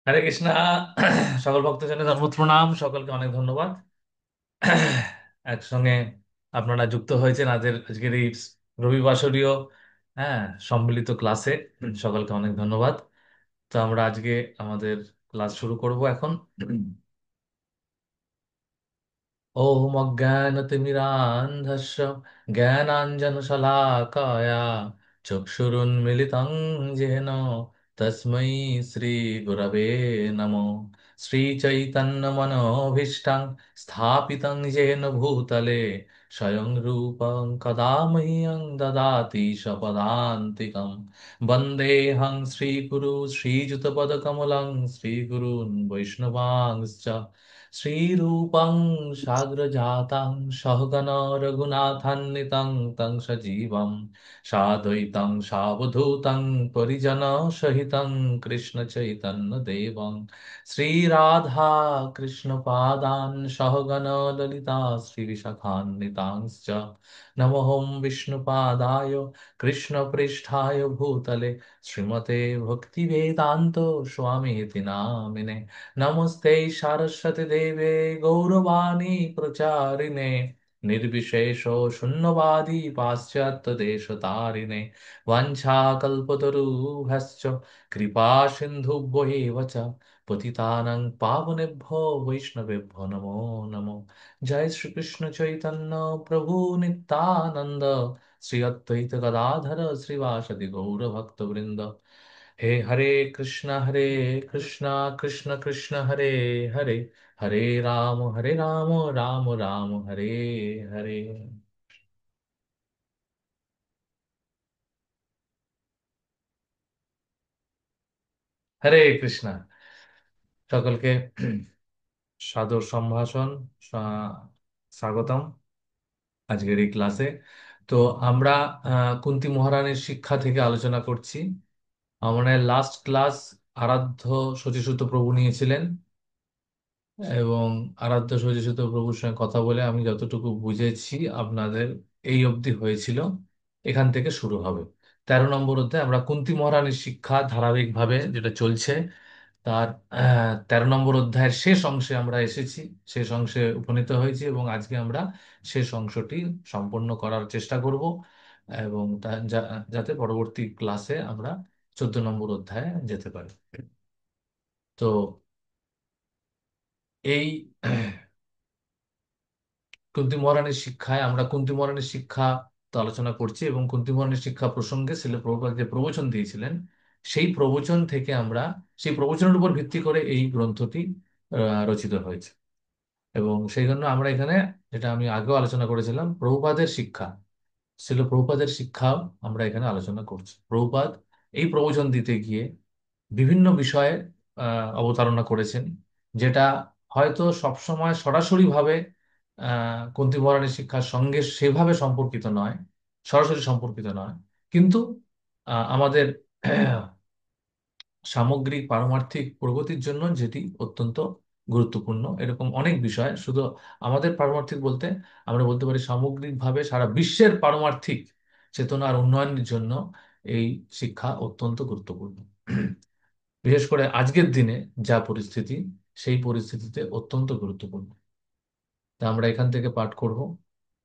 হরে কৃষ্ণা। সকল ভক্তজনের ধর্ম প্রণাম, সকলকে অনেক ধন্যবাদ। একসঙ্গে আপনারা যুক্ত হয়েছেন আজকের এই রবিবাসরীয়, হ্যাঁ, সম্মিলিত ক্লাসে। সকলকে অনেক ধন্যবাদ। তো আমরা আজকে আমাদের ক্লাস শুরু করব এখন। ওম অজ্ঞানতিমিরান্ধস্য জ্ঞানাঞ্জনশলাকায়া চক্ষুরুন্মিলিतं येन তস্मै শ্রীগুরবে নমঃ। শ্রীচৈতন্যমনোভীষ্টং স্থাপিतं येन ভূতলে স্বয়ং রূপং কদা মह्यं দদাতি স্বপদান্তিকम्। বন্দেऽহং শ্রীগুরু শ্রীযুতপদকমलं শ্রীগুरून् वैष्णवांश्च श्रीरूपं साग्रजातं सहगण रघुनाथान्वितं तं सजीवं साद्वैतं सावधूतं परिजनसहितं कृष्णचैतन्यदेवं श्रीराधा कृष्णपादान् सहगण ललिता श्रीविशाखान्वितांश्च नमोऽहं विष्णुपादाय कृष्णप्रेष्ठाय भूतले श्रीमते भक्तिवेदान्त स्वामीति नामिने। नमस्ते सारस्वती देवे गौरवाणी प्रचारिणे निर्विशेष शून्यवादी पाश्चात्यदेशतारिणे वाञ्छाकल्पतरुभ्यश्च कृपा सिन्धुभ्येव च पतितानां पावनेभ्यो वैष्णवेभ्यो नमो नमो। जय श्री कृष्ण चैतन्य प्रभु नित्यानंद श्री अद्वैत गदाधर श्रीवासदि गौर भक्तवृंद। हे हरे कृष्णा कृष्ण कृष्ण हरे हरे, हरे राम राम राम हरे हरे। হরে কৃষ্ণা। সকলকে সাদর সম্ভাষণ, স্বাগতম আজকের এই ক্লাসে। তো আমরা কুন্তী মহারানীর শিক্ষা থেকে আলোচনা করছি। আমাদের লাস্ট ক্লাস আরাধ্য শচীসূত প্রভু নিয়েছিলেন, এবং আরাধ্য সরস্বতী প্রভুর সঙ্গে কথা বলে আমি যতটুকু বুঝেছি আপনাদের এই অবধি হয়েছিল। এখান থেকে শুরু হবে 13 নম্বর অধ্যায়। আমরা কুন্তী মহারানীর শিক্ষা ধারাবাহিকভাবে যেটা চলছে তার 13 নম্বর অধ্যায়ের শেষ অংশে আমরা এসেছি, শেষ অংশে উপনীত হয়েছি, এবং আজকে আমরা শেষ অংশটি সম্পন্ন করার চেষ্টা করব, এবং যাতে পরবর্তী ক্লাসে আমরা 14 নম্বর অধ্যায়ে যেতে পারি। তো এই কুন্তী মহারানীর শিক্ষায় আমরা কুন্তী মহারানীর শিক্ষা তো আলোচনা করছি, এবং কুন্তী মহারানীর শিক্ষা প্রসঙ্গে শিল প্রভুপাদ যে প্রবচন দিয়েছিলেন সেই প্রবচন থেকে আমরা, সেই প্রবচনের উপর ভিত্তি করে এই গ্রন্থটি রচিত হয়েছে। এবং সেই জন্য আমরা এখানে, যেটা আমি আগেও আলোচনা করেছিলাম, প্রভুপাদের শিক্ষা, শিল প্রভুপাদের শিক্ষাও আমরা এখানে আলোচনা করছি। প্রভুপাদ এই প্রবচন দিতে গিয়ে বিভিন্ন বিষয়ে অবতারণা করেছেন, যেটা হয়তো সবসময় সরাসরিভাবে কুন্তী মহারানীর শিক্ষার সঙ্গে সেভাবে সম্পর্কিত নয়, সরাসরি সম্পর্কিত নয়, কিন্তু আমাদের সামগ্রিক পারমার্থিক প্রগতির জন্য যেটি অত্যন্ত গুরুত্বপূর্ণ। এরকম অনেক বিষয়, শুধু আমাদের পারমার্থিক বলতে আমরা বলতে পারি সামগ্রিকভাবে সারা বিশ্বের পারমার্থিক চেতনার উন্নয়নের জন্য এই শিক্ষা অত্যন্ত গুরুত্বপূর্ণ। বিশেষ করে আজকের দিনে যা পরিস্থিতি, সেই পরিস্থিতিতে অত্যন্ত গুরুত্বপূর্ণ। তা আমরা এখান থেকে পাঠ করব।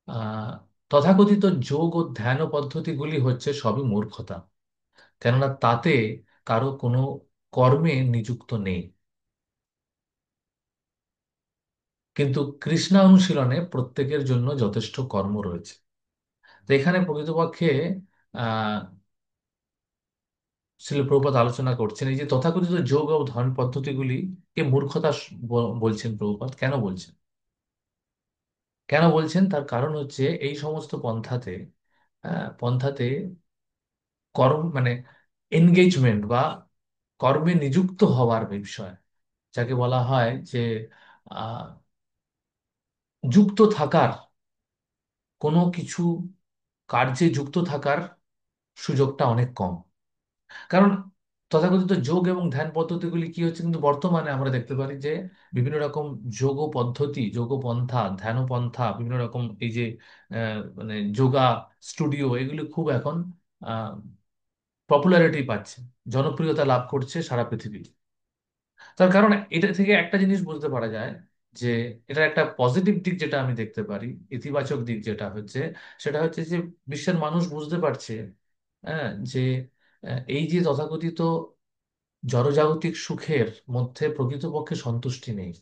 আহ তথাকথিত যোগ ও ধ্যান পদ্ধতিগুলি হচ্ছে সবই মূর্খতা, কেননা তাতে কারো কোনো কর্মে নিযুক্ত নেই, কিন্তু কৃষ্ণানুশীলনে প্রত্যেকের জন্য যথেষ্ট কর্ম রয়েছে। তো এখানে প্রকৃতপক্ষে আহ শ্রীল প্রভুপাদ আলোচনা করছেন এই যে তথাকথিত যোগ ও ধ্যান পদ্ধতিগুলি কে মূর্খতা বলছেন প্রভুপাদ। কেন বলছেন, কেন বলছেন তার কারণ হচ্ছে এই সমস্ত পন্থাতে, পন্থাতে কর্ম মানে এনগেজমেন্ট বা কর্মে নিযুক্ত হওয়ার বিষয়, যাকে বলা হয় যে আহ, যুক্ত থাকার, কোনো কিছু কার্যে যুক্ত থাকার সুযোগটা অনেক কম। কারণ তথাকথিত যোগ এবং ধ্যান পদ্ধতিগুলি কি হচ্ছে, কিন্তু বর্তমানে আমরা দেখতে পারি যে বিভিন্ন রকম যোগ পদ্ধতি, যোগ পন্থা, ধ্যান পন্থা, বিভিন্ন রকম এই যে মানে যোগা স্টুডিও, এগুলি খুব এখন পপুলারিটি পাচ্ছে, জনপ্রিয়তা লাভ করছে সারা পৃথিবী। তার কারণ এটা থেকে একটা জিনিস বুঝতে পারা যায় যে এটা একটা পজিটিভ দিক যেটা আমি দেখতে পারি, ইতিবাচক দিক যেটা হচ্ছে, সেটা হচ্ছে যে বিশ্বের মানুষ বুঝতে পারছে, হ্যাঁ, যে এই যে তথাকথিত জড়জাগতিক সুখের মধ্যে প্রকৃতপক্ষে সন্তুষ্টি নেই।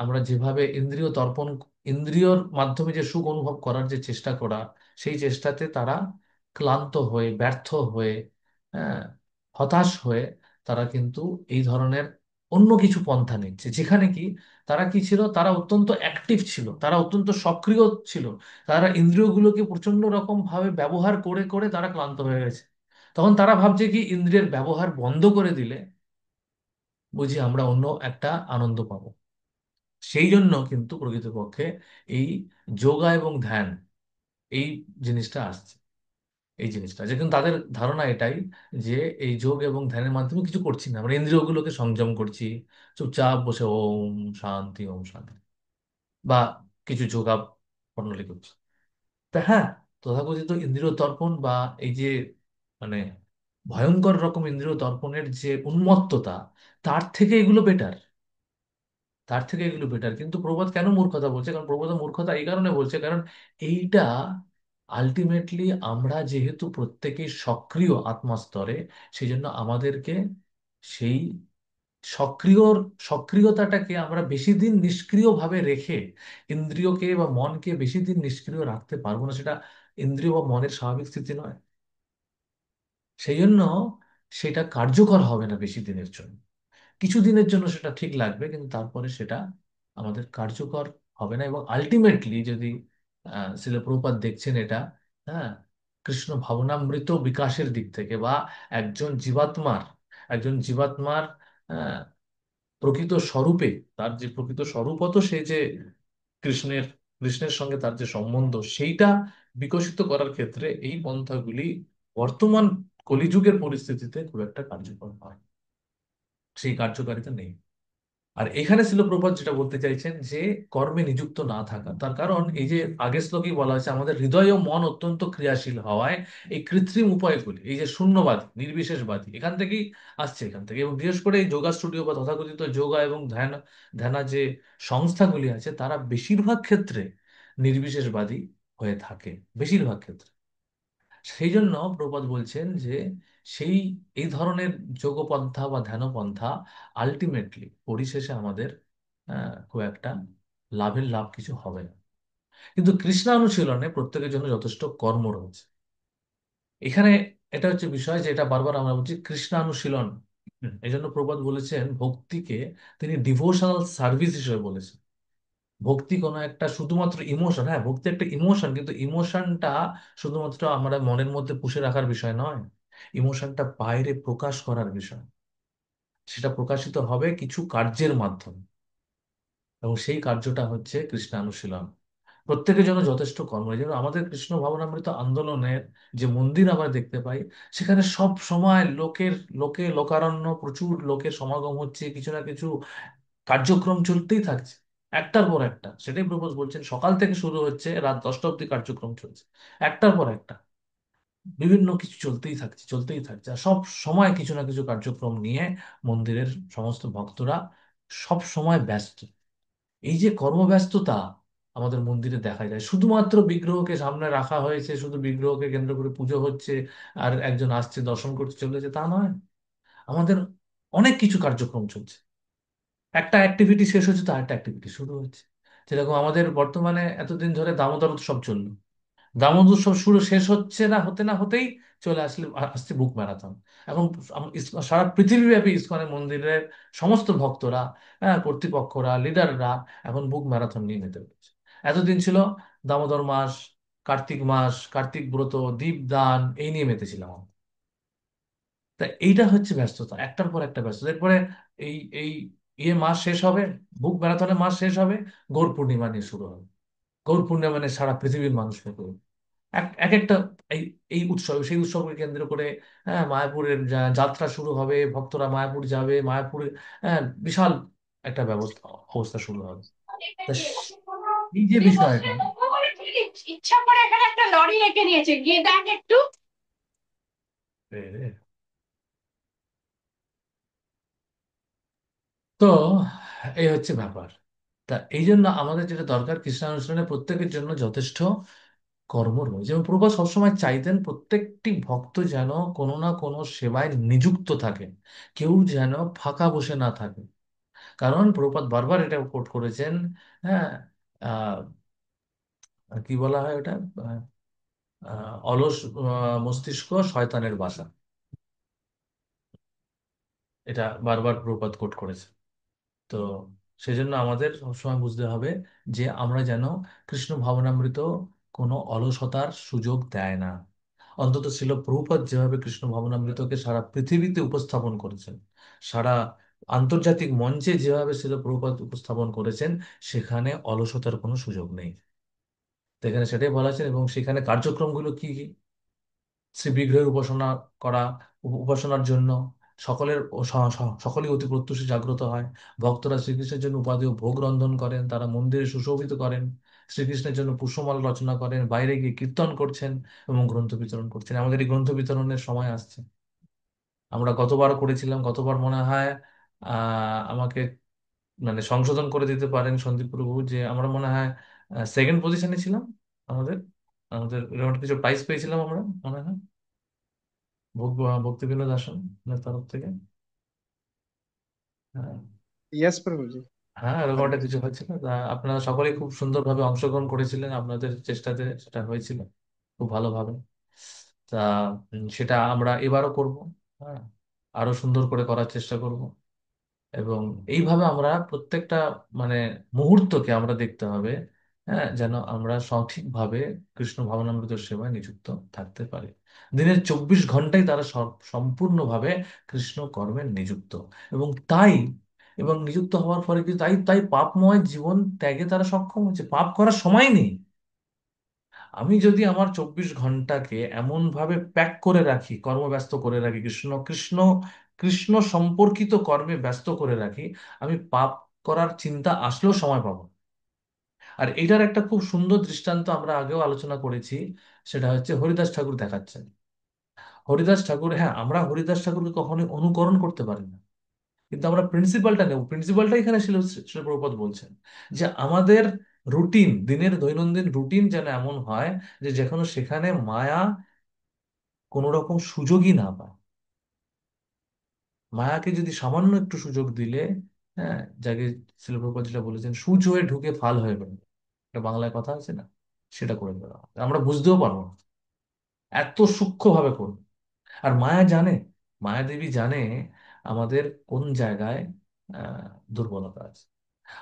আমরা যেভাবে ইন্দ্রিয় দর্পণ, ইন্দ্রিয়র মাধ্যমে যে সুখ অনুভব করার যে চেষ্টা করা, সেই চেষ্টাতে তারা ক্লান্ত হয়ে, ব্যর্থ হয়ে, হ্যাঁ, হতাশ হয়ে তারা কিন্তু এই ধরনের অন্য কিছু পন্থা নিচ্ছে, যেখানে কি তারা কি ছিল, তারা অত্যন্ত অ্যাক্টিভ ছিল, তারা অত্যন্ত সক্রিয় ছিল, তারা ইন্দ্রিয়গুলোকে প্রচন্ড রকম ভাবে ব্যবহার করে করে তারা ক্লান্ত হয়ে গেছে। তখন তারা ভাবছে কি ইন্দ্রিয়ের ব্যবহার বন্ধ করে দিলে বুঝি আমরা অন্য একটা আনন্দ পাবো। সেই জন্য কিন্তু প্রকৃতপক্ষে এই যোগা এবং ধ্যান, এই জিনিসটা আসছে, এই জিনিসটা যে কিন্তু তাদের ধারণা এটাই যে এই যোগ এবং ধ্যানের মাধ্যমে কিছু করছি না, আমরা ইন্দ্রিয়গুলোকে সংযম করছি, চুপচাপ বসে ওম শান্তি ওম শান্তি, বা কিছু যোগা প্রণালী করছি। তা হ্যাঁ, তথাকথিত ইন্দ্রিয় তর্পণ বা এই যে মানে ভয়ঙ্কর রকম ইন্দ্রিয় তর্পণের যে উন্মত্ততা, তার থেকে এগুলো বেটার, তার থেকে এগুলো বেটার। কিন্তু প্রবাদ কেন মূর্খতা বলছে? কারণ প্রবাদ মূর্খতা এই কারণে বলছে, কারণ এইটা আলটিমেটলি আমরা যেহেতু প্রত্যেকেই সক্রিয় আত্মাস্তরে, সেই জন্য আমাদেরকে সেই সক্রিয় সক্রিয়তাটাকে আমরা বেশি দিন নিষ্ক্রিয়ভাবে রেখে ইন্দ্রিয়কে বা মনকে বেশি দিন নিষ্ক্রিয় রাখতে পারবো না, সেটা ইন্দ্রিয় বা মনের স্বাভাবিক স্থিতি নয়। সেই জন্য সেটা কার্যকর হবে না বেশি দিনের জন্য। কিছুদিনের জন্য সেটা ঠিক লাগবে, কিন্তু তারপরে সেটা আমাদের কার্যকর হবে না। এবং আলটিমেটলি যদি শিল প্রভুপাদ দেখছেন এটা, হ্যাঁ, কৃষ্ণ ভাবনামৃত বিকাশের দিক থেকে বা একজন জীবাত্মার, একজন জীবাত্মার আহ, প্রকৃত স্বরূপে, তার যে প্রকৃত স্বরূপত সে যে কৃষ্ণের, কৃষ্ণের সঙ্গে তার যে সম্বন্ধ, সেইটা বিকশিত করার ক্ষেত্রে এই পন্থাগুলি বর্তমান কলিযুগের পরিস্থিতিতে খুব একটা কার্যকর নয়, সেই কার্যকারিতা নেই। আর এখানে ছিল প্রপাত যেটা বলতে চাইছেন যে কর্মে নিযুক্ত না থাকা, তার কারণ এই যে আগের শ্লোকেই বলা হয়েছে আমাদের হৃদয় ও মন অত্যন্ত ক্রিয়াশীল হওয়ায় এই কৃত্রিম উপায়গুলি, এই যে শূন্যবাদী নির্বিশেষবাদী, এখান থেকেই আসছে, এখান থেকে। এবং বিশেষ করে এই যোগা স্টুডিও বা তথাকথিত যোগা এবং ধ্যান, ধ্যানা যে সংস্থাগুলি আছে, তারা বেশিরভাগ ক্ষেত্রে নির্বিশেষবাদী হয়ে থাকে, বেশিরভাগ ক্ষেত্রে। সেই জন্য প্রপাত বলছেন যে সেই এই ধরনের যোগপন্থা বা ধ্যানপন্থা আলটিমেটলি পরিশেষে আমাদের খুব একটা লাভের লাভ কিছু হবে না। কিন্তু কৃষ্ণানুশীলনে প্রত্যেকের জন্য যথেষ্ট কর্ম রয়েছে এখানে। এটা হচ্ছে বিষয় যে এটা বারবার আমরা বলছি কৃষ্ণানুশীলন। এই জন্য প্রপাত বলেছেন ভক্তিকে তিনি ডিভোশনাল সার্ভিস হিসেবে বলেছেন। ভক্তি কোনো একটা শুধুমাত্র ইমোশন, হ্যাঁ ভক্তি একটা ইমোশন, কিন্তু ইমোশনটা শুধুমাত্র আমরা মনের মধ্যে পুষে রাখার বিষয় নয়, ইমোশনটা বাইরে প্রকাশ করার বিষয়। সেটা প্রকাশিত হবে কিছু কার্যের মাধ্যমে, এবং সেই কার্যটা হচ্ছে কৃষ্ণানুশীলন। প্রত্যেকের জন্য যথেষ্ট কর্ম। এই জন্য আমাদের কৃষ্ণ ভাবনামৃত আন্দোলনের যে মন্দির আমরা দেখতে পাই, সেখানে সব সময় লোকারণ্য, প্রচুর লোকের সমাগম হচ্ছে, কিছু না কিছু কার্যক্রম চলতেই থাকছে, একটার পর একটা। সেটাই প্রভু বলছেন, সকাল থেকে শুরু হচ্ছে, রাত 10টা অব্দি কার্যক্রম চলছে, একটার পর একটা বিভিন্ন কিছু চলতেই থাকছে, চলতেই থাকছে। আর সব সময় কিছু না কিছু কার্যক্রম নিয়ে মন্দিরের সমস্ত ভক্তরা সব সময় ব্যস্ত। এই যে কর্মব্যস্ততা আমাদের মন্দিরে দেখা যায়, শুধুমাত্র বিগ্রহকে সামনে রাখা হয়েছে, শুধু বিগ্রহকে কেন্দ্র করে পুজো হচ্ছে, আর একজন আসছে দর্শন করতে চলেছে, তা নয়। আমাদের অনেক কিছু কার্যক্রম চলছে, একটা অ্যাক্টিভিটি শেষ হচ্ছে তো আরেকটা অ্যাক্টিভিটি শুরু হচ্ছে। যেরকম আমাদের বর্তমানে এতদিন ধরে দামোদর উৎসব চললো, দামোদর উৎসব শুরু শেষ হচ্ছে না, হতে না হতেই চলে আসছে বুক ম্যারাথন। এখন সারা পৃথিবীব্যাপী ইসকনের মন্দিরের সমস্ত ভক্তরা, হ্যাঁ, কর্তৃপক্ষরা, লিডাররা এখন বুক ম্যারাথন নিয়ে মেতে উঠেছে। এতদিন ছিল দামোদর মাস, কার্তিক মাস, কার্তিক ব্রত, দীপদান, এই নিয়ে মেতেছিলাম। তা এইটা হচ্ছে ব্যস্ততা, একটার পর একটা ব্যস্ততা। এরপরে এই এই মাস শেষ হবে, বুক ম্যারাথনের মাস শেষ হবে, গৌর পূর্ণিমা নিয়ে শুরু হবে। গৌর পূর্ণিমা মানে সারা পৃথিবীর মানুষ মেতে উঠবে। এক এক একটা এই এই উৎসব, সেই উৎসবকে কেন্দ্র করে, হ্যাঁ, মায়াপুরের যাত্রা শুরু হবে, ভক্তরা মায়াপুর যাবে, মায়াপুরে হ্যাঁ বিশাল একটা ব্যবস্থা, অবস্থা শুরু হবে। তা এই যে বিষয়টা, ইচ্ছা করে এখানে একটা লরি রেখে দিয়েছে, গিয়ে দেখ একটু। এ রে, তো এই হচ্ছে ব্যাপার। তা এই জন্য আমাদের যেটা দরকার, কৃষ্ণানুষ্ঠানে প্রত্যেকের জন্য যথেষ্ট কর্ম রয়েছে। যেমন প্রভুপাদ সবসময় চাইতেন প্রত্যেকটি ভক্ত যেন কোনো না কোনো সেবায় নিযুক্ত থাকেন, কেউ যেন ফাঁকা বসে না থাকে। কারণ প্রভুপাদ বারবার এটা কোট করেছেন। হ্যাঁ, আহ, কি বলা হয় ওটা, আহ, অলস মস্তিষ্ক শয়তানের বাসা, এটা বারবার প্রভুপাদ কোট করেছে। তো সেজন্য আমাদের সবসময় বুঝতে হবে যে আমরা যেন কৃষ্ণ ভাবনামৃত কোনো অলসতার সুযোগ দেয় না। অন্তত ছিল প্রভুপাদ যেভাবে কৃষ্ণ ভাবনামৃতকে সারা পৃথিবীতে উপস্থাপন করেছেন, সারা আন্তর্জাতিক মঞ্চে যেভাবে ছিল প্রভুপাদ উপস্থাপন করেছেন, সেখানে অলসতার কোনো সুযোগ নেই। তো এখানে সেটাই বলা আছে। এবং সেখানে কার্যক্রমগুলো কি কি? শ্রী বিগ্রহের উপাসনা করা, উপাসনার জন্য সকলের সকলেই অতি প্রত্যুষে জাগ্রত হয়। ভক্তরা শ্রীকৃষ্ণের জন্য উপাদেয় ভোগ রন্ধন করেন, তারা মন্দিরে সুশোভিত করেন, শ্রীকৃষ্ণের জন্য পুষ্পমালা রচনা করেন, বাইরে গিয়ে কীর্তন করছেন এবং গ্রন্থ বিতরণ করছেন। আমাদের এই গ্রন্থ বিতরণের সময় আসছে। আমরা গতবার করেছিলাম, গতবার মনে হয় আমাকে মানে সংশোধন করে দিতে পারেন সন্দীপ প্রভু, যে আমরা মনে হয় সেকেন্ড পজিশনে ছিলাম। আমাদের আমাদের এরকম একটা কিছু প্রাইজ পেয়েছিলাম আমরা, মনে হয় ভক্তি বিনোদ আসনের তরফ থেকে। হ্যাঁ, यस प्रभु जी। হ্যাঁ, এরকম हाँ একটা जी। কিছু হয়েছিল। তা আপনারা সকলেই খুব সুন্দরভাবে অংশগ্রহণ করেছিলেন, আপনাদের চেষ্টাতে সেটা হয়েছিল খুব ভালোভাবে। তা সেটা আমরা এবারও করব। হ্যাঁ, আরো সুন্দর করে করার চেষ্টা করব। এবং এইভাবে আমরা প্রত্যেকটা মানে মুহূর্তকে আমরা দেখতে হবে, হ্যাঁ, যেন আমরা সঠিকভাবে কৃষ্ণ ভাবনামৃত সেবায় নিযুক্ত থাকতে পারি। দিনের 24 ঘন্টাই তারা সম্পূর্ণভাবে কৃষ্ণ কর্মে নিযুক্ত। এবং তাই, এবং নিযুক্ত হওয়ার পরে কি তাই তাই পাপময় জীবন ত্যাগে তারা সক্ষম হচ্ছে, পাপ করার সময় নেই। আমি যদি আমার 24 ঘন্টাকে এমন ভাবে প্যাক করে রাখি, কর্মব্যস্ত করে রাখি, কৃষ্ণ কৃষ্ণ কৃষ্ণ সম্পর্কিত কর্মে ব্যস্ত করে রাখি, আমি পাপ করার চিন্তা আসলেও সময় পাবো না। আর এটার একটা খুব সুন্দর দৃষ্টান্ত আমরা আগেও আলোচনা করেছি, সেটা হচ্ছে হরিদাস ঠাকুর দেখাচ্ছেন। হরিদাস ঠাকুর, হ্যাঁ, আমরা হরিদাস ঠাকুরকে কখনোই অনুকরণ করতে পারি না, কিন্তু আমরা প্রিন্সিপালটা নেব। প্রিন্সিপালটা এখানে শিল প্রভুপাদ বলছেন যে আমাদের রুটিন, দিনের দৈনন্দিন রুটিন যেন এমন হয় যে যেখানে সেখানে মায়া কোনো রকম সুযোগই না পায়। মায়াকে যদি সামান্য একটু সুযোগ দিলে, হ্যাঁ, যাকে শিল প্রভুপাদ যেটা বলেছেন, সূচ হয়ে ঢুকে ফাল হয়ে বেরোবে, এটা বাংলায় কথা আছে না, সেটা করে দেওয়া হবে। আমরা বুঝতেও পারবো না, এত সূক্ষ্মভাবে করবে। আর মায়া জানে, মায়া দেবী জানে আমাদের কোন জায়গায় আহ দুর্বলতা আছে।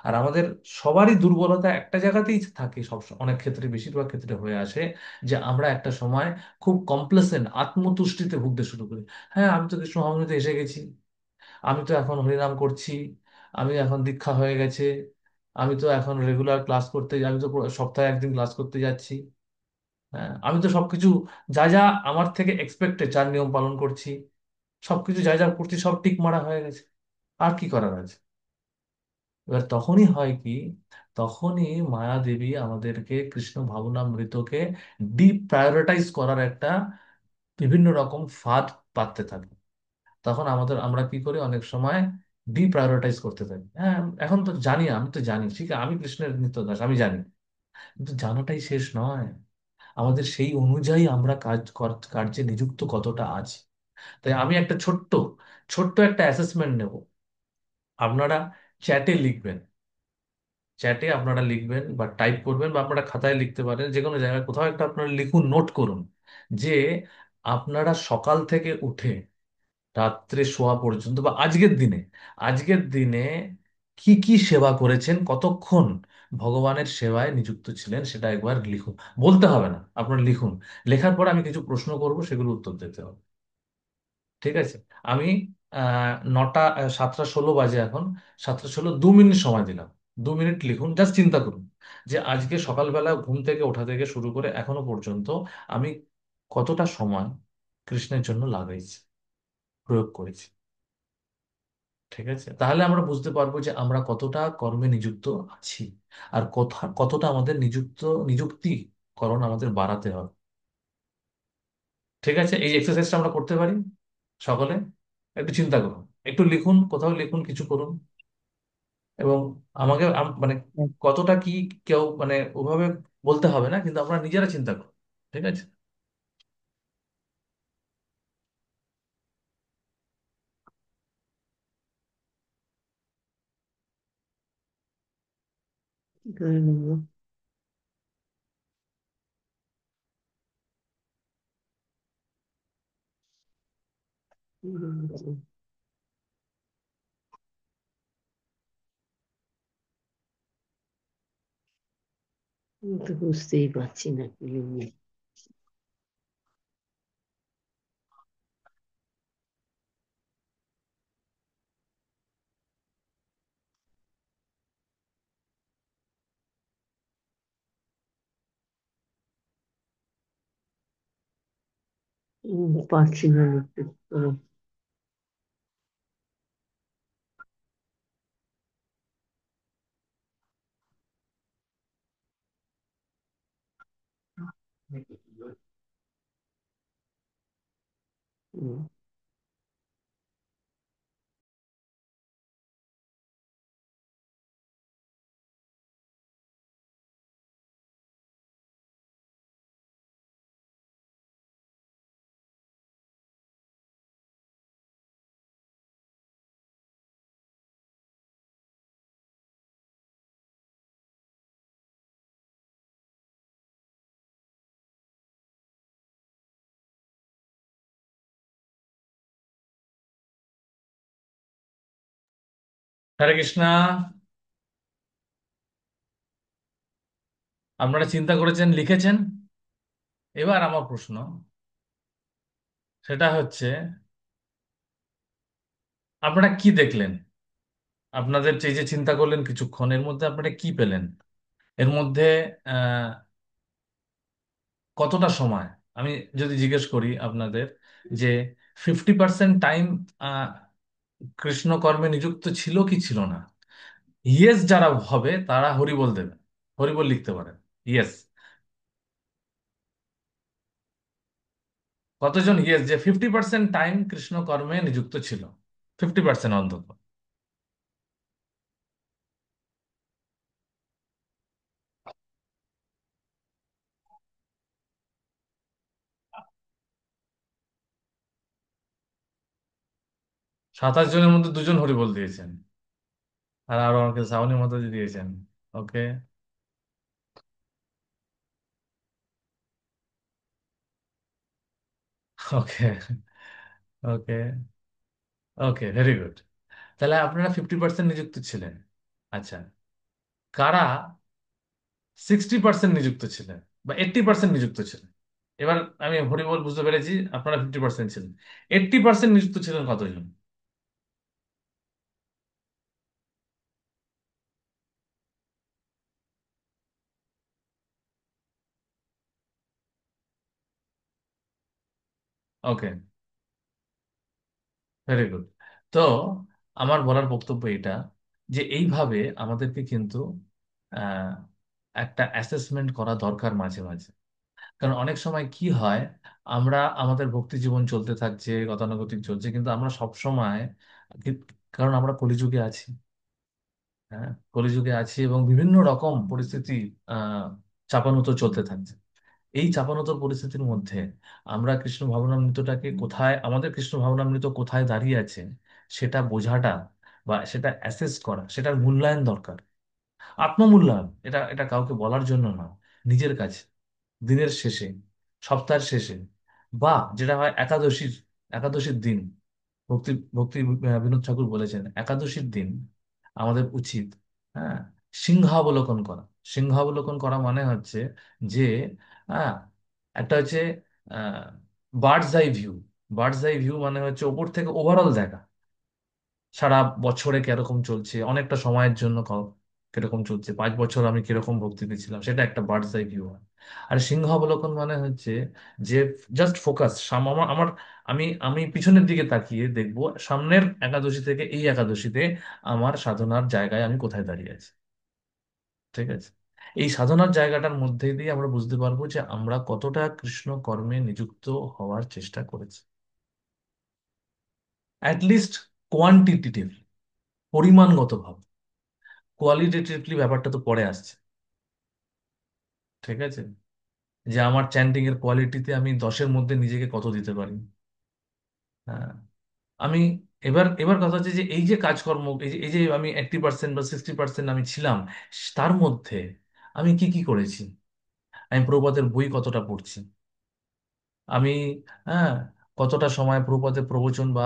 আর আমাদের সবারই দুর্বলতা একটা জায়গাতেই থাকে, অনেক ক্ষেত্রে, বেশিরভাগ ক্ষেত্রে হয়ে আসে যে আমরা একটা সময় খুব কমপ্লেসেন্ট, আত্মতুষ্টিতে ভুগতে শুরু করি। হ্যাঁ, আমি তো কৃষ্ণ ভবনেতে এসে গেছি, আমি তো এখন হরিনাম করছি, আমি এখন দীক্ষা হয়ে গেছে, আমি তো এখন রেগুলার ক্লাস করতে, আমি তো সপ্তাহে একদিন ক্লাস করতে যাচ্ছি, হ্যাঁ, আমি তো সবকিছু যা যা আমার থেকে এক্সপেক্টেড চার নিয়ম পালন করছি, সবকিছু যা যা করছি সব টিক মারা হয়ে গেছে, আর কি করার আছে। এবার তখনই হয় কি, তখনই মায়া দেবী আমাদেরকে কৃষ্ণ ভাবনামৃতকে ডিপ্রায়োরিটাইজ করার একটা বিভিন্ন রকম ফাঁদ পাততে থাকে। তখন আমরা কি করি, অনেক সময় ডিপ্রায়োরিটাইজ করতে থাকি। হ্যাঁ, এখন তো জানি, আমি তো জানি, ঠিক আছে, আমি কৃষ্ণের নিত্য দাস, আমি জানি। কিন্তু জানাটাই শেষ নয়, আমাদের সেই অনুযায়ী আমরা কার্যে নিযুক্ত কতটা আছি। তাই আমি একটা ছোট্ট ছোট্ট একটা অ্যাসেসমেন্ট নেব। আপনারা চ্যাটে লিখবেন, চ্যাটে আপনারা লিখবেন বা টাইপ করবেন, বা আপনারা খাতায় লিখতে পারেন, যে কোনো জায়গায় কোথাও একটা আপনারা লিখুন, নোট করুন যে আপনারা সকাল থেকে উঠে রাত্রে শোয়া পর্যন্ত বা আজকের দিনে কি কি সেবা করেছেন, কতক্ষণ ভগবানের সেবায় নিযুক্ত ছিলেন, সেটা একবার লিখুন। বলতে হবে না, আপনারা লিখুন। লেখার পর আমি কিছু প্রশ্ন করব, সেগুলো উত্তর দিতে হবে। ঠিক আছে? আমি 7টা 16 বাজে এখন, 7টা 16, 2 মিনিট সময় দিলাম। 2 মিনিট লিখুন, জাস্ট চিন্তা করুন যে আজকে সকালবেলা ঘুম থেকে ওঠা থেকে শুরু করে এখনো পর্যন্ত আমি কতটা সময় কৃষ্ণের জন্য লাগাইছি, প্রয়োগ করেছি। ঠিক আছে? তাহলে আমরা বুঝতে পারবো যে আমরা কতটা কর্মে নিযুক্ত আছি, আর কতটা আমাদের নিযুক্তিকরণ আমাদের বাড়াতে হবে। ঠিক আছে, এই এক্সারসাইজটা আমরা করতে পারি সকলে। একটু চিন্তা করুন, একটু লিখুন, কোথাও লিখুন, কিছু করুন। এবং আমাকে মানে কতটা কি কেউ মানে ওভাবে বলতে হবে না, কিন্তু আমরা নিজেরা চিন্তা করব। ঠিক আছে। কি করে নেবো? উম, আমি তো বুঝতেই পারছি না কি লিখবো। পারছি না লিখতে। উম, হরে কৃষ্ণা। আপনারা চিন্তা করেছেন, লিখেছেন। এবার আমার প্রশ্ন সেটা হচ্ছে, আপনারা কি দেখলেন? আপনাদের এই যে চিন্তা করলেন কিছুক্ষণ, এর মধ্যে আপনারা কি পেলেন? এর মধ্যে আহ কতটা সময়, আমি যদি জিজ্ঞেস করি আপনাদের, যে 50% টাইম কৃষ্ণ কর্মে নিযুক্ত ছিল কি ছিল না? ইয়েস যারা হবে তারা হরিবোল দেবে, হরিবোল লিখতে পারেন। ইয়েস। কতজন ইয়েস যে 50% টাইম কৃষ্ণ কর্মে নিযুক্ত ছিল? 50% অন্তত। 27 জনের মধ্যে 2জন হরিবোল দিয়েছেন, আর আরো আমাকে শ্রাবণী মাতাজি দিয়েছেন। ওকে। ওকে। ওকে। ওকে, ভেরি গুড। তাহলে আপনারা 50% নিযুক্ত ছিলেন। আচ্ছা, কারা 60% নিযুক্ত ছিলেন বা 80% নিযুক্ত ছিলেন? এবার আমি হরিবোল বুঝতে পেরেছি, আপনারা 50% ছিলেন। 80% নিযুক্ত ছিলেন কতজন? ওকে, ভেরি গুড। তো আমার বলার বক্তব্য এটা, যে এইভাবে আমাদেরকে কিন্তু আহ, একটা অ্যাসেসমেন্ট করা দরকার মাঝে মাঝে। কারণ অনেক সময় কি হয়, আমরা আমাদের ভক্তি জীবন চলতে থাকছে, গতানুগতিক চলছে, কিন্তু আমরা সব সময়, কারণ আমরা কলিযুগে আছি। হ্যাঁ, কলিযুগে আছি এবং বিভিন্ন রকম পরিস্থিতি আহ চাপানুতো চলতে থাকছে। এই চাপানোতর পরিস্থিতির মধ্যে আমরা কৃষ্ণ ভাবনামৃতটাকে কোথায়, আমাদের কৃষ্ণ ভাবনামৃত কোথায় দাঁড়িয়ে আছে সেটা বোঝাটা বা সেটা অ্যাসেস করা, সেটার মূল্যায়ন দরকার। আত্মমূল্যায়ন, এটা এটা কাউকে বলার জন্য না, নিজের কাছে। দিনের শেষে, সপ্তাহের শেষে, বা যেটা হয় একাদশীর, একাদশীর দিন, ভক্তি ভক্তি বিনোদ ঠাকুর বলেছেন একাদশীর দিন আমাদের উচিত, হ্যাঁ, সিংহাবলোকন করা। সিংহাবলোকন করা মানে হচ্ছে যে, হ্যাঁ, একটা হচ্ছে birds eye view. Birds eye view মানে হচ্ছে ওপর থেকে ওভারঅল দেখা, সারা বছরে কিরকম চলছে, অনেকটা সময়ের জন্য কিরকম চলছে, 5 বছর আমি কিরকম ভক্তিতে ছিলাম, সেটা একটা বার্ডস আই ভিউ হয়। আর সিংহ অবলোকন মানে হচ্ছে যে জাস্ট ফোকাস, আমার আমার আমি আমি পিছনের দিকে তাকিয়ে দেখব সামনের একাদশী থেকে এই একাদশীতে আমার সাধনার জায়গায় আমি কোথায় দাঁড়িয়ে আছি। ঠিক আছে। এই সাধনার জায়গাটার মধ্যে দিয়ে আমরা বুঝতে পারবো যে আমরা কতটা কৃষ্ণ কর্মে নিযুক্ত হওয়ার চেষ্টা করেছি, অ্যাটলিস্ট কোয়ান্টিটিটিভ, পরিমাণগত ভাবে। কোয়ালিটেটিভলি ব্যাপারটা তো পরে আসছে। ঠিক আছে, যে আমার চ্যান্টিং এর কোয়ালিটিতে আমি 10-এর মধ্যে নিজেকে কত দিতে পারি। হ্যাঁ, আমি এবার এবার কথা হচ্ছে যে এই যে কাজকর্ম, এই যে আমি 80% বা 60% আমি ছিলাম, তার মধ্যে আমি কি কি করেছি। আমি প্রভুপাদের বই কতটা পড়ছি, আমি, হ্যাঁ, কতটা সময় প্রভুপাদের প্রবচন বা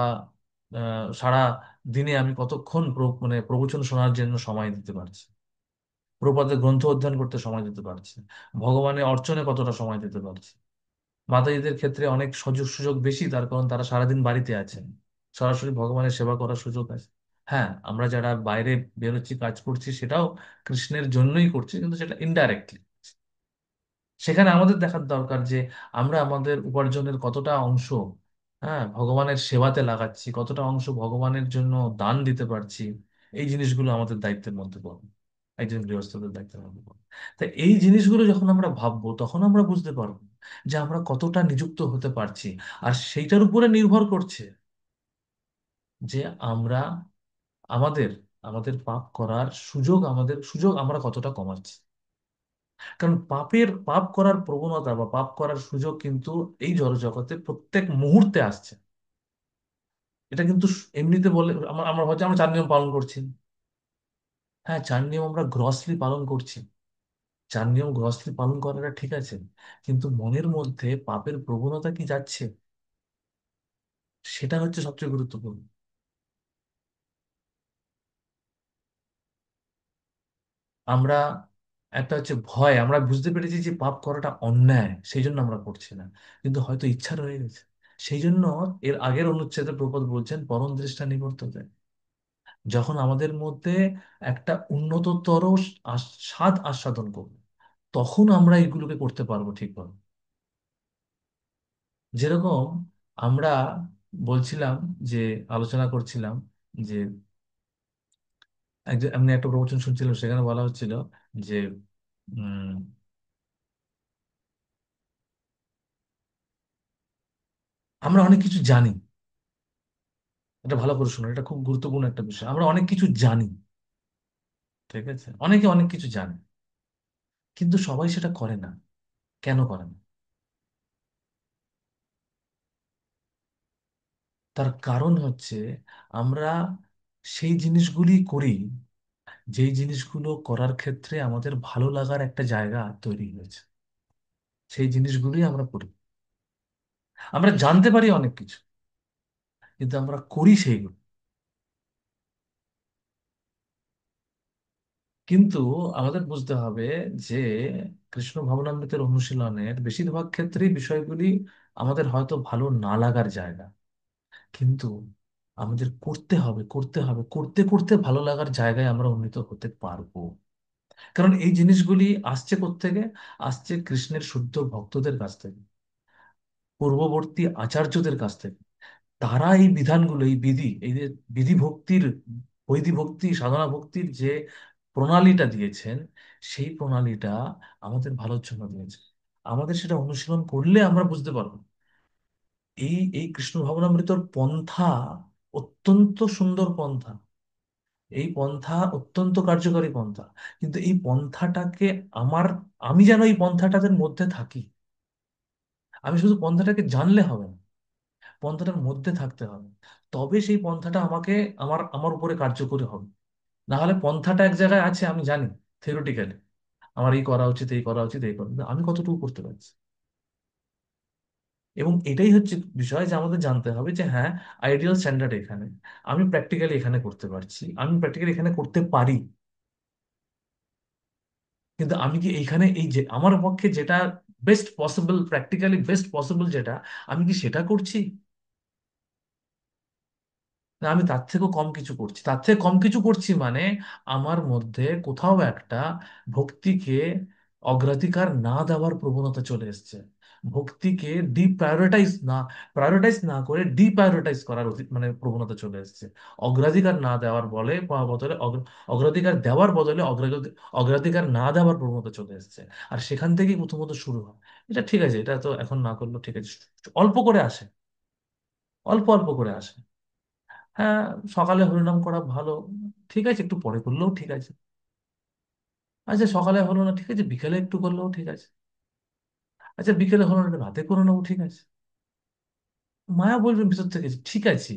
সারা দিনে আমি কতক্ষণ মানে প্রবচন শোনার জন্য সময় দিতে পারছি, প্রভুপাদের গ্রন্থ অধ্যয়ন করতে সময় দিতে পারছি, ভগবানের অর্চনে কতটা সময় দিতে পারছি। মাতাজিদের ক্ষেত্রে অনেক সুযোগ সুযোগ বেশি, তার কারণ তারা সারাদিন বাড়িতে আছেন, সরাসরি ভগবানের সেবা করার সুযোগ আছে। হ্যাঁ, আমরা যারা বাইরে বেরোচ্ছি কাজ করছি সেটাও কৃষ্ণের জন্যই করছি, কিন্তু সেটা ইনডাইরেক্টলি। সেখানে আমাদের দেখার দরকার যে আমরা আমাদের উপার্জনের কতটা অংশ, হ্যাঁ, ভগবানের সেবাতে লাগাচ্ছি, কতটা অংশ ভগবানের জন্য দান দিতে পারছি। এই জিনিসগুলো আমাদের দায়িত্বের মধ্যে পড়ে, একজন গৃহস্থদের দায়িত্বের মধ্যে পড়ে। তাই এই জিনিসগুলো যখন আমরা ভাববো তখন আমরা বুঝতে পারবো যে আমরা কতটা নিযুক্ত হতে পারছি। আর সেইটার উপরে নির্ভর করছে যে আমরা আমাদের আমাদের পাপ করার সুযোগ আমরা কতটা কমাচ্ছি। কারণ পাপ করার প্রবণতা বা পাপ করার সুযোগ কিন্তু এই জড়জগতে প্রত্যেক মুহূর্তে আসছে। এটা কিন্তু এমনিতে বলে আমরা আমরা হয়তো আমরা 4 নিয়ম পালন করছি। হ্যাঁ, 4 নিয়ম আমরা গ্রসলি পালন করছি, 4 নিয়ম গ্রসলি পালন করাটা ঠিক আছে, কিন্তু মনের মধ্যে পাপের প্রবণতা কি যাচ্ছে, সেটা হচ্ছে সবচেয়ে গুরুত্বপূর্ণ। আমরা একটা হচ্ছে ভয়, আমরা বুঝতে পেরেছি যে পাপ করাটা অন্যায়, সেই জন্য আমরা করছি না, কিন্তু হয়তো ইচ্ছা রয়ে গেছে। সেই জন্য এর আগের অনুচ্ছেদে প্রপদ বলছেন পরম দৃষ্টা নিবর্ততে, যখন আমাদের মধ্যে একটা উন্নততর স্বাদ আস্বাদন করবো, তখন আমরা এগুলোকে করতে পারবো ঠিকভাবে। যেরকম আমরা বলছিলাম, যে আলোচনা করছিলাম, যে এমনি একটা প্রবচন শুনছিলাম, সেখানে বলা হচ্ছিল যে উম, আমরা অনেক কিছু জানি। এটা ভালো করে শুনুন, এটা খুব গুরুত্বপূর্ণ একটা বিষয়। আমরা অনেক কিছু জানি, ঠিক আছে, অনেকে অনেক কিছু জানে, কিন্তু সবাই সেটা করে না। কেন করে না? তার কারণ হচ্ছে আমরা সেই জিনিসগুলি করি যেই জিনিসগুলো করার ক্ষেত্রে আমাদের ভালো লাগার একটা জায়গা তৈরি হয়েছে, সেই জিনিসগুলোই আমরা করি। আমরা জানতে পারি অনেক কিছু, কিন্তু আমরা করি সেইগুলো। কিন্তু আমাদের বুঝতে হবে যে কৃষ্ণ ভবনামৃতের অনুশীলনের বেশিরভাগ ক্ষেত্রেই বিষয়গুলি আমাদের হয়তো ভালো না লাগার জায়গা, কিন্তু আমাদের করতে হবে, করতে হবে, করতে করতে ভালো লাগার জায়গায় আমরা উন্নীত হতে পারবো। কারণ এই জিনিসগুলি আসছে কোত্থেকে? আসছে কৃষ্ণের শুদ্ধ ভক্তদের কাছ থেকে, পূর্ববর্তী আচার্যদের কাছ থেকে। তারা এই বিধানগুলো, এই বিধি, এই যে বিধি ভক্তির, বৈধি ভক্তি, সাধনা ভক্তির যে প্রণালীটা দিয়েছেন, সেই প্রণালীটা আমাদের ভালোর জন্য দিয়েছে। আমাদের সেটা অনুশীলন করলে আমরা বুঝতে পারবো এই এই কৃষ্ণ ভবনামৃতর পন্থা অত্যন্ত সুন্দর পন্থা, এই পন্থা অত্যন্ত কার্যকরী পন্থা। কিন্তু এই পন্থাটাকে আমার, আমি যেন এই পন্থাটাদের মধ্যে থাকি। আমি শুধু পন্থাটাকে জানলে হবে না, পন্থাটার মধ্যে থাকতে হবে। তবে সেই পন্থাটা আমাকে আমার আমার উপরে কার্যকরী হবে। না হলে পন্থাটা এক জায়গায় আছে, আমি জানি থিওরিটিক্যালি আমার এই করা উচিত, এই করা উচিত, এই করা উচিত, আমি কতটুকু করতে পারছি। এবং এটাই হচ্ছে বিষয়, যে আমাদের জানতে হবে যে হ্যাঁ, আইডিয়াল স্ট্যান্ডার্ড এখানে, আমি প্র্যাকটিক্যালি এখানে করতে পারছি, আমি প্র্যাকটিক্যালি এখানে করতে পারি। কিন্তু আমি কি এইখানে এই যে আমার পক্ষে যেটা best possible, practically best possible যেটা, আমি কি সেটা করছি? না, আমি তার থেকেও কম কিছু করছি, তার থেকে কম কিছু করছি মানে আমার মধ্যে কোথাও একটা ভক্তিকে অগ্রাধিকার না দেওয়ার প্রবণতা চলে এসেছে। ভক্তিকে প্রায়োরিটাইজ না করে ডিপ্রায়োরিটাইজ করার মানে প্রবণতা চলে এসেছে। অগ্রাধিকার না দেওয়ার বদলে অগ্রাধিকার দেওয়ার বদলে অগ্রাধিকার না দেওয়ার প্রবণতা চলে এসেছে। আর সেখান থেকেই প্রথমত শুরু হয়। এটা ঠিক আছে, এটা তো এখন না করলেও ঠিক আছে, অল্প করে আসে, অল্প অল্প করে আসে। হ্যাঁ, সকালে হরিনাম করা ভালো, ঠিক আছে, একটু পরে করলেও ঠিক আছে। আচ্ছা সকালে হলো না, ঠিক আছে, বিকেলে একটু করলেও ঠিক আছে। আচ্ছা বিকেলে হলো না, রাতে করে নেবো, ঠিক আছে। মায়া বলবে ভিতর থেকে, ঠিক আছে।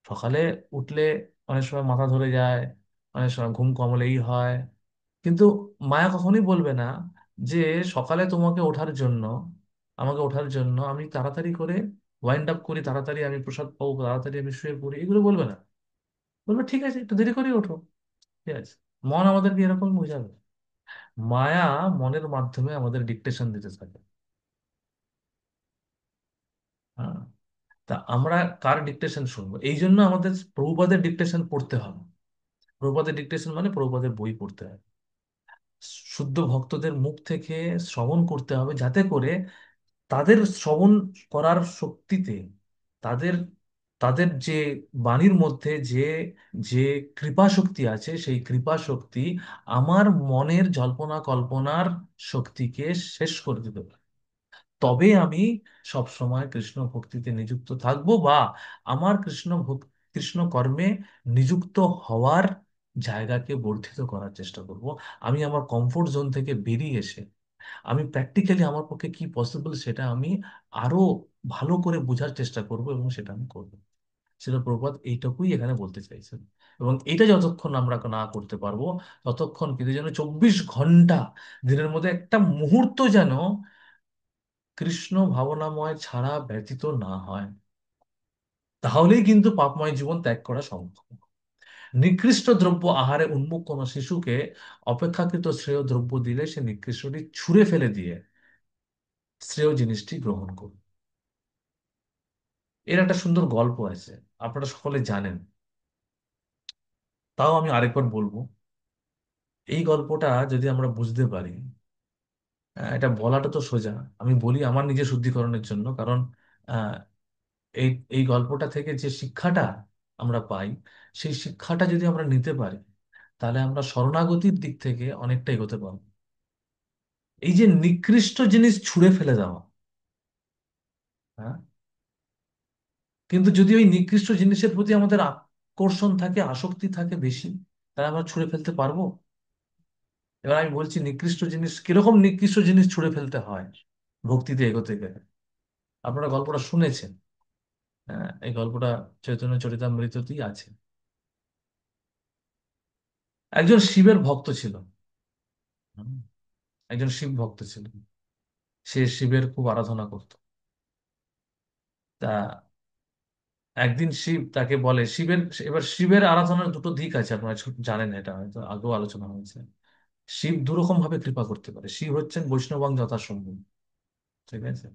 সকালে উঠলে অনেক সময় মাথা ধরে যায়, অনেক সময় ঘুম কমলেই হয়, কিন্তু মায়া কখনোই বলবে না যে সকালে তোমাকে ওঠার জন্য, আমাকে ওঠার জন্য আমি তাড়াতাড়ি করে ওয়াইন্ড আপ করি, তাড়াতাড়ি আমি প্রসাদ পাবো, তাড়াতাড়ি আমি শুয়ে পড়ি, এগুলো বলবে না। বলবে ঠিক আছে, একটু দেরি করে ওঠো, ঠিক আছে। মন আমাদেরকে এরকম বোঝাবে। মায়া মনের মাধ্যমে আমাদের ডিকটেশন দিতে থাকে। হ্যাঁ। তা আমরা কার ডিকটেশন শুনবো? এই জন্য আমাদের প্রভুপাদের ডিকটেশন পড়তে হবে। প্রভুপাদের ডিকটেশন মানে প্রভুপাদের বই পড়তে হবে, শুদ্ধ ভক্তদের মুখ থেকে শ্রবণ করতে হবে, যাতে করে তাদের শ্রবণ করার শক্তিতে, তাদের তাদের যে বাণীর মধ্যে যে যে কৃপা শক্তি আছে, সেই কৃপা শক্তি আমার মনের জল্পনা কল্পনার শক্তিকে শেষ করে দিতে পারে। তবে আমি সব সময় কৃষ্ণ ভক্তিতে নিযুক্ত থাকব, বা আমার কৃষ্ণ কর্মে নিযুক্ত হওয়ার জায়গাকে বর্ধিত করার চেষ্টা করব। আমি আমার কমফোর্ট জোন থেকে বেরিয়ে এসে আমি প্র্যাকটিক্যালি আমার পক্ষে কি পসিবল সেটা আমি আরো ভালো করে বোঝার চেষ্টা করব, এবং সেটা আমি করবো। শিল প্রভুপাদ এইটুকুই এখানে বলতে চাইছেন। এবং এটা যতক্ষণ আমরা না করতে পারবো, ততক্ষণ কিন্তু যেন 24 ঘন্টা দিনের মধ্যে একটা মুহূর্ত যেন কৃষ্ণ ভাবনাময় ছাড়া ব্যতীত না হয়, তাহলেই কিন্তু পাপময় জীবন ত্যাগ করা সম্ভব। নিকৃষ্ট দ্রব্য আহারে উন্মুখ কোন শিশুকে অপেক্ষাকৃত শ্রেয় দ্রব্য দিলে সে নিকৃষ্টটি ছুঁড়ে ফেলে দিয়ে শ্রেয় জিনিসটি গ্রহণ করবে। এর একটা সুন্দর গল্প আছে, আপনারা সকলে জানেন, তাও আমি আরেকবার বলবো। এই গল্পটা যদি আমরা বুঝতে পারি, এটা বলাটা তো সোজা, আমি বলি আমার নিজের শুদ্ধিকরণের জন্য, কারণ আহ, এই এই গল্পটা থেকে যে শিক্ষাটা আমরা পাই, সেই শিক্ষাটা যদি আমরা নিতে পারি, তাহলে আমরা শরণাগতির দিক থেকে অনেকটা এগোতে পারবো। এই যে নিকৃষ্ট জিনিস ছুঁড়ে ফেলে দেওয়া, হ্যাঁ, কিন্তু যদি ওই নিকৃষ্ট জিনিসের প্রতি আমাদের আকর্ষণ থাকে, আসক্তি থাকে বেশি, তাহলে আমরা ছুঁড়ে ফেলতে পারবো? এবার আমি বলছি নিকৃষ্ট জিনিস কিরকম, নিকৃষ্ট জিনিস ছুঁড়ে ফেলতে হয় ভক্তিতে এগোতে গেলে। আপনারা গল্পটা শুনেছেন, এই গল্পটা চৈতন্য চরিতামৃততেই আছে। একজন শিবের ভক্ত ছিল। হুম, একজন শিব ভক্ত ছিল। সে শিবের খুব আরাধনা করত। তা একদিন শিব তাকে বলে, এবার শিবের আরাধনার দুটো দিক আছে, আপনারা জানেন, এটা হয়তো আগেও আলোচনা হয়েছে। শিব দুরকম ভাবে কৃপা করতে পারে। শিব হচ্ছেন বৈষ্ণবাং যথাসম্ভব, ঠিক আছে।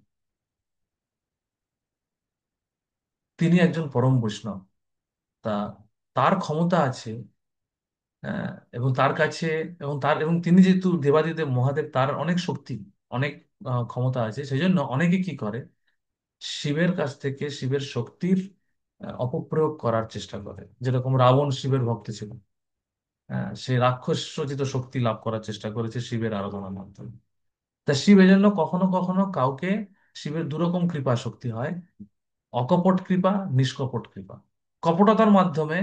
তিনি একজন পরম বৈষ্ণব। তা তার ক্ষমতা আছে, আহ, এবং তার কাছে, এবং তিনি যেহেতু দেবাদিদেব মহাদেব, তার অনেক শক্তি, অনেক ক্ষমতা আছে, সেই জন্য অনেকে কি করে, শিবের কাছ থেকে শিবের শক্তির অপপ্রয়োগ করার চেষ্টা করে। যেরকম রাবণ শিবের ভক্ত ছিল, সে রাক্ষস রচিত শক্তি লাভ করার চেষ্টা করেছে শিবের আরাধনার মাধ্যমে। তা শিব এজন্য কখনো কখনো কাউকে, শিবের দুরকম কৃপা শক্তি হয়, অকপট কৃপা, নিষ্কপট কৃপা। কপটতার মাধ্যমে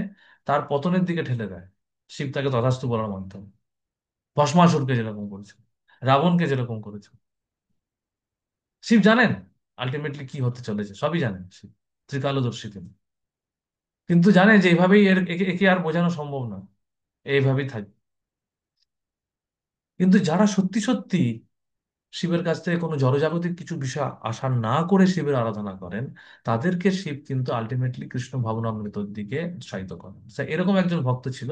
তার পতনের দিকে ঠেলে দেয়, শিব তাকে তথাস্তু বলার মাধ্যমে। ভস্মাসুরকে যেরকম করেছে, রাবণকে যেরকম করেছে। শিব জানেন আলটিমেটলি কি হতে চলেছে, সবই জানেন শিব, ত্রিকালদর্শী তিনি। কিন্তু জানে যে এইভাবেই একে একে আর বোঝানো সম্ভব না, এইভাবেই থাকবে। কিন্তু যারা সত্যি সত্যি শিবের কাছ থেকে কোনো জড়জাগতিক কিছু বিষয় আশা না করে শিবের আরাধনা করেন, তাদেরকে শিব কিন্তু আলটিমেটলি কৃষ্ণ ভাবনামৃতর দিকে উৎসাহিত করেন। এরকম একজন ভক্ত ছিল।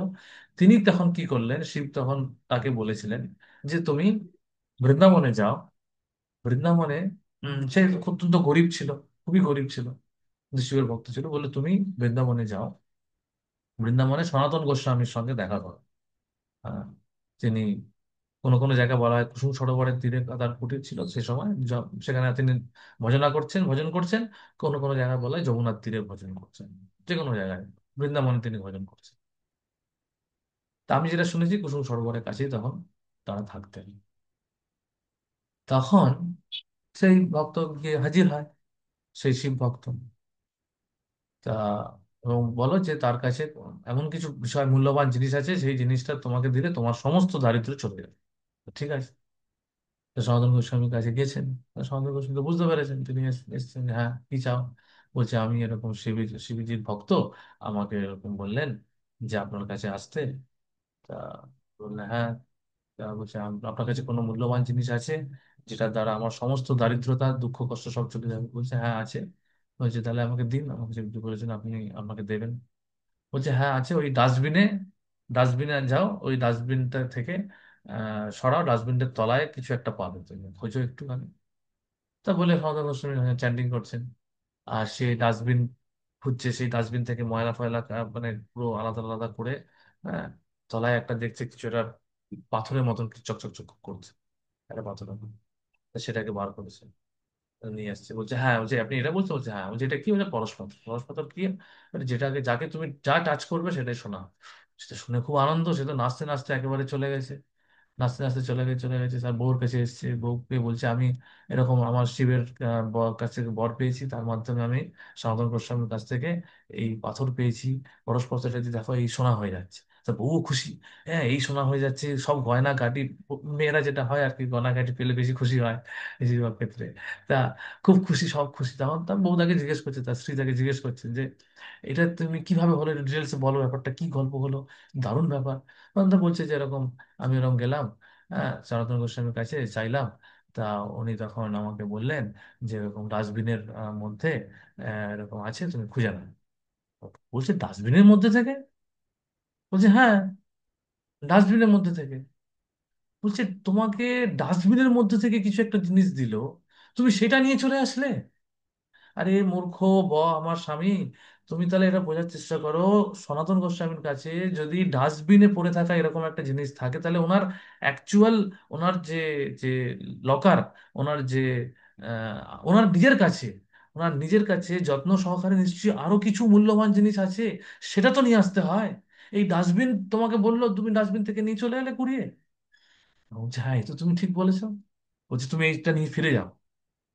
তিনি তখন কি করলেন, শিব তখন তাকে বলেছিলেন যে তুমি বৃন্দাবনে যাও। বৃন্দাবনে সে অত্যন্ত গরিব ছিল, খুবই গরিব ছিল, কিন্তু শিবের ভক্ত ছিল, বলে তুমি বৃন্দাবনে যাও, বৃন্দাবনে সনাতন গোস্বামীর সঙ্গে দেখা করো। আহ, তিনি কোনো কোনো জায়গায় বলা হয় কুসুম সরোবরের তীরে তার কুটির ছিল সে সময়, সেখানে তিনি ভজন করছেন। কোনো কোনো জায়গায় বলা হয় যমুনার তীরে ভজন করছেন। যে কোনো জায়গায় বৃন্দাবনে তিনি ভজন করছেন। তা আমি যেটা শুনেছি, কুসুম সরোবরের কাছেই তখন তারা থাকতেন। তখন সেই ভক্ত গিয়ে হাজির হয়, সেই শিব ভক্ত। তা এবং বলো যে তার কাছে এমন কিছু বিষয় মূল্যবান জিনিস আছে সেই জিনিসটা তোমাকে দিলে তোমার সমস্ত দারিদ্র্য চলে যাবে। তো ঠিক আছে, তো সনাতন গোস্বামীর কাছে গেছেন। তো সনাতন গোস্বামী তো বুঝতে পেরেছেন, তিনি এসেছেন যে, হ্যাঁ কি চাও। বলছে আমি এরকম শিবজির ভক্ত, আমাকে এরকম বললেন যে আপনার কাছে আসতে। তা বললেন হ্যাঁ। তা বলছে আপনার কাছে কোনো মূল্যবান জিনিস আছে যেটার দ্বারা আমার সমস্ত দারিদ্রতা দুঃখ কষ্ট সব চলে যাবে? বলছে হ্যাঁ আছে। বলছে তাহলে আমাকে দিন, আমাকে যেহেতু বলেছেন আপনি আমাকে দেবেন। বলছে হ্যাঁ আছে, ওই ডাস্টবিনে, ডাস্টবিনে যাও, ওই ডাস্টবিনটা থেকে সরাও, ডাস্টবিনটার তলায় কিছু একটা পাবে, তুমি খোঁজো একটুখানি। তা বলে সনাতন গোস্বামী চ্যান্টিং করছেন, আর সেই ডাস্টবিন খুঁজছে, সেই ডাস্টবিন থেকে ময়লা ফয়লা মানে পুরো আলাদা আলাদা করে, হ্যাঁ, তলায় একটা দেখছে কিছু একটা পাথরের মতন কিছু চকচক চক করছে, একটা পাথরের মতন। তা সেটাকে বার করেছে, নিয়ে আসছে। বলছে হ্যাঁ, বলছে আপনি এটা বলতে, বলছে হ্যাঁ। বলছে এটা কি? বলছে পরশ পাথর। পরশ পাথর কি? মানে যেটাকে, যাকে তুমি যা টাচ করবে সেটাই শোনা হবে। সেটা শুনে খুব আনন্দ, সে তো নাচতে নাচতে একেবারে চলে গেছে, নাচতে নাচতে চলে গেছে তার বউর কাছে এসেছে। বউকে বলছে আমি এরকম আমার শিবের কাছ থেকে বর পেয়েছি, তার মাধ্যমে আমি সনাতন গোস্বামীর কাছ থেকে এই পাথর পেয়েছি, পরশ পাথরটা যদি দেখো এই সোনা হয়ে যাচ্ছে। তা বউ খুশি, হ্যাঁ এই সোনা হয়ে যাচ্ছে, সব গয়না গাটি, মেয়েরা যেটা হয় আর কি, গয়না গাটি পেলে বেশি খুশি হয় বেশিরভাগ ক্ষেত্রে। তা খুব খুশি, সব খুশি। তখন তার বউ তাকে জিজ্ঞেস করছে, তার স্ত্রী তাকে জিজ্ঞেস করছে যে এটা তুমি কিভাবে হলো, ডিটেলসে বলো, ব্যাপারটা কি গল্প হলো, দারুণ ব্যাপার। তখন তো বলছে যে এরকম আমি ওরকম গেলাম, হ্যাঁ সনাতন গোস্বামীর কাছে চাইলাম। তা উনি তখন আমাকে বললেন যে এরকম ডাস্টবিনের মধ্যে এরকম আছে, তুমি খুঁজে নাও। বলছে ডাস্টবিনের মধ্যে থেকে? বলছে হ্যাঁ, ডাস্টবিনের মধ্যে থেকে। বলছে তোমাকে ডাস্টবিনের মধ্যে থেকে কিছু একটা জিনিস দিল, তুমি সেটা নিয়ে চলে আসলে? আরে মূর্খ আমার স্বামী, তুমি তাহলে এটা বোঝার চেষ্টা করো, সনাতন গোস্বামীর কাছে যদি ডাস্টবিনে পড়ে থাকা এরকম একটা জিনিস থাকে, তাহলে ওনার অ্যাকচুয়াল, ওনার যে যে লকার, ওনার যে ওনার নিজের কাছে, ওনার নিজের কাছে যত্ন সহকারে নিশ্চয়ই আরো কিছু মূল্যবান জিনিস আছে, সেটা তো নিয়ে আসতে হয়। এই ডাস্টবিন তোমাকে বললো, তুমি ডাস্টবিন থেকে নিয়ে চলে এলে কুড়িয়ে। বলছে হ্যাঁ এই তো তুমি ঠিক বলেছো। বলছে তুমি এইটা নিয়ে ফিরে যাও,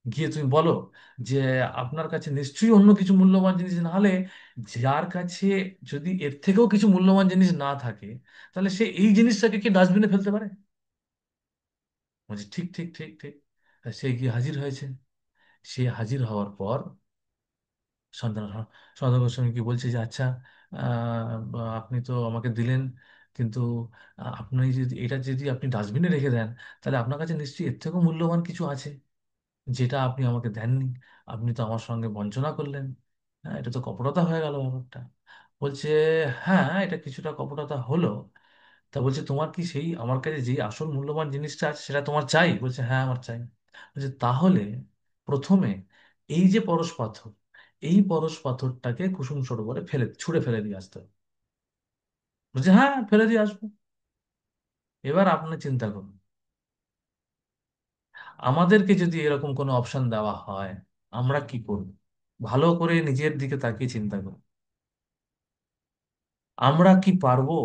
গিয়ে তুমি বলো যে আপনার কাছে নিশ্চয়ই অন্য কিছু মূল্যবান জিনিস, না হলে যার কাছে যদি এর থেকেও কিছু মূল্যবান জিনিস না থাকে, তাহলে সে এই জিনিসটাকে কি ডাস্টবিনে ফেলতে পারে? বলছি ঠিক ঠিক ঠিক ঠিক। আর সে গিয়ে হাজির হয়েছে। সে হাজির হওয়ার পর সন্তান সন্তান গোস্বামী কি বলছে যে আচ্ছা, আপনি তো আমাকে দিলেন, কিন্তু আপনি যদি এটা যদি আপনি ডাস্টবিনে রেখে দেন, তাহলে আপনার কাছে নিশ্চয়ই এর থেকেও মূল্যবান কিছু আছে যেটা আপনি আমাকে দেননি। আপনি তো আমার সঙ্গে বঞ্চনা করলেন। হ্যাঁ এটা তো কপটতা হয়ে গেল ব্যাপারটা। বলছে হ্যাঁ এটা কিছুটা কপটতা হলো। তা বলছে তোমার কি সেই আমার কাছে যেই আসল মূল্যবান জিনিসটা আছে সেটা তোমার চাই? বলছে হ্যাঁ আমার চাই। বলছে তাহলে প্রথমে এই যে পরশ পাথর, এই পরশ পাথরটাকে কুসুম সরোবরে ছুঁড়ে ফেলে দিয়ে আসতে হবে। বলছে হ্যাঁ ফেলে দিয়ে আসবো। এবার আপনি চিন্তা করুন, আমাদেরকে যদি এরকম কোনো অপশন দেওয়া হয়, আমরা কি করব? ভালো করে নিজের দিকে তাকিয়ে চিন্তা করুন, আমরা কি পারবো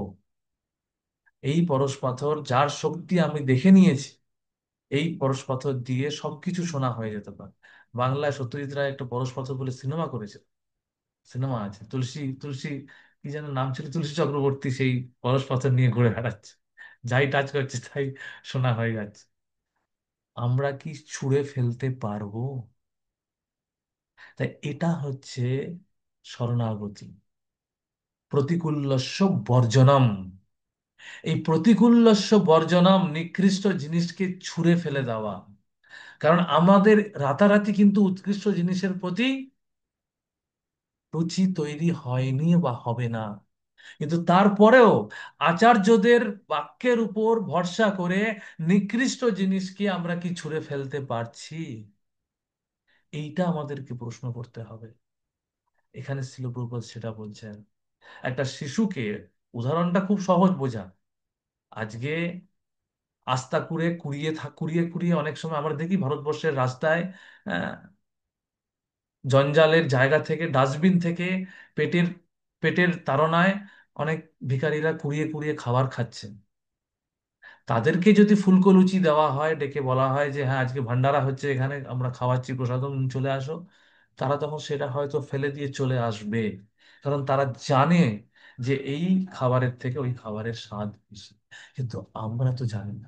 এই পরশ পাথর, যার শক্তি আমি দেখে নিয়েছি, এই পরশ পাথর দিয়ে সবকিছু শোনা হয়ে যেতে পারে। বাংলায় সত্যজিৎ রায় একটা পরশ পাথর বলে সিনেমা করেছে, সিনেমা আছে, তুলসী তুলসী কি যেন নাম ছিল, তুলসী চক্রবর্তী সেই পরশ পাথর নিয়ে ঘুরে বেড়াচ্ছে, যাই টাচ করছে তাই শোনা হয়ে যাচ্ছে। আমরা কি ছুঁড়ে ফেলতে পারবো? তাই এটা হচ্ছে শরণাগতি, প্রতিকূল্যস্য বর্জনম। এই প্রতিকূল্যস্য বর্জনম, নিকৃষ্ট জিনিসকে ছুঁড়ে ফেলে দেওয়া। কারণ আমাদের রাতারাতি কিন্তু উৎকৃষ্ট জিনিসের প্রতি রুচি তৈরি হয়নি বা হবে না, কিন্তু তারপরেও আচার্যদের বাক্যের উপর ভরসা করে নিকৃষ্ট জিনিসকে আমরা কি ছুঁড়ে ফেলতে পারছি? এইটা আমাদেরকে প্রশ্ন করতে হবে। এখানে শিল প্রভুপাদ সেটা বলছেন। একটা শিশুকে, উদাহরণটা খুব সহজ বোঝা, আজকে আস্তা কুড়িয়ে কুড়িয়ে অনেক সময় আমরা দেখি ভারতবর্ষের রাস্তায় আহ, জঞ্জালের জায়গা থেকে, ডাস্টবিন থেকে, পেটের পেটের তাড়নায় অনেক ভিখারিরা কুড়িয়ে কুড়িয়ে খাবার খাচ্ছেন। তাদেরকে যদি ফুলকো লুচি দেওয়া হয়, ডেকে বলা হয় যে হ্যাঁ আজকে ভান্ডারা হচ্ছে, এখানে আমরা খাওয়াচ্ছি প্রসাদম, চলে আসো, তারা তখন সেটা হয়তো ফেলে দিয়ে চলে আসবে। কারণ তারা জানে যে এই খাবারের থেকে ওই খাবারের স্বাদ বেশি। কিন্তু আমরা তো জানি না।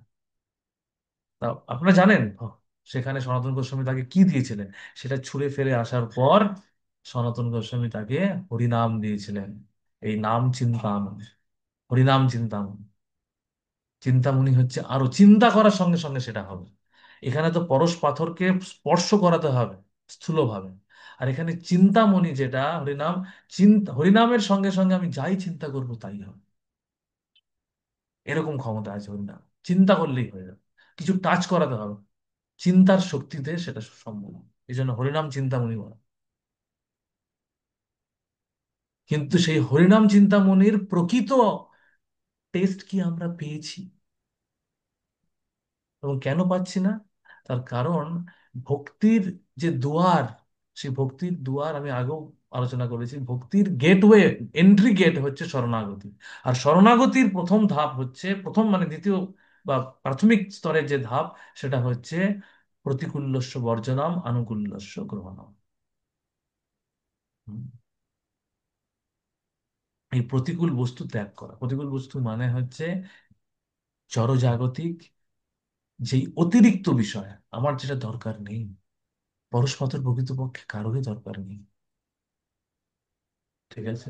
তা আপনারা জানেন সেখানে সনাতন গোস্বামী তাকে কি দিয়েছিলেন? সেটা ছুঁড়ে ফেলে আসার পর সনাতন গোস্বামী তাকে হরিনাম দিয়েছিলেন। এই নাম চিন্তামণি, হরিনাম চিন্তামণি। চিন্তামণি হচ্ছে আরো চিন্তা করার সঙ্গে সঙ্গে সেটা হবে। এখানে তো পরশ পাথরকে স্পর্শ করাতে হবে স্থূলভাবে। আর এখানে চিন্তামণি যেটা হরিনাম, চিন্তা হরিনামের সঙ্গে সঙ্গে আমি যাই চিন্তা করব তাই হবে। এরকম ক্ষমতা আছে হরিনাম। চিন্তা করলেই হয়ে যাবে, কিছু টাচ করাতে হবে। চিন্তার শক্তিতে সেটা সম্ভব। এই জন্য হরিনাম চিন্তামণি বলা। কিন্তু সেই হরিনাম চিন্তামণির প্রকৃত টেস্ট কি আমরা পেয়েছি? এবং কেন পাচ্ছি না? তার কারণ ভক্তির যে দুয়ার, সেই ভক্তির দুয়ার আমি আগেও আলোচনা করেছি। ভক্তির গেটওয়ে, এন্ট্রি গেট হচ্ছে শরণাগতি। আর শরণাগতির প্রথম ধাপ হচ্ছে, প্রথম মানে দ্বিতীয় বা প্রাথমিক স্তরের যে ধাপ, সেটা হচ্ছে প্রতিকূল্যস্য বর্জনম আনুকূল্যস্য গ্রহণম। হুম। এই প্রতিকূল বস্তু ত্যাগ করা। প্রতিকূল বস্তু মানে হচ্ছে জড়জাগতিক যেই অতিরিক্ত বিষয়, আমার যেটা দরকার নেই। পরস্পরের প্রকৃতপক্ষে কারোরই দরকার নেই। ঠিক আছে?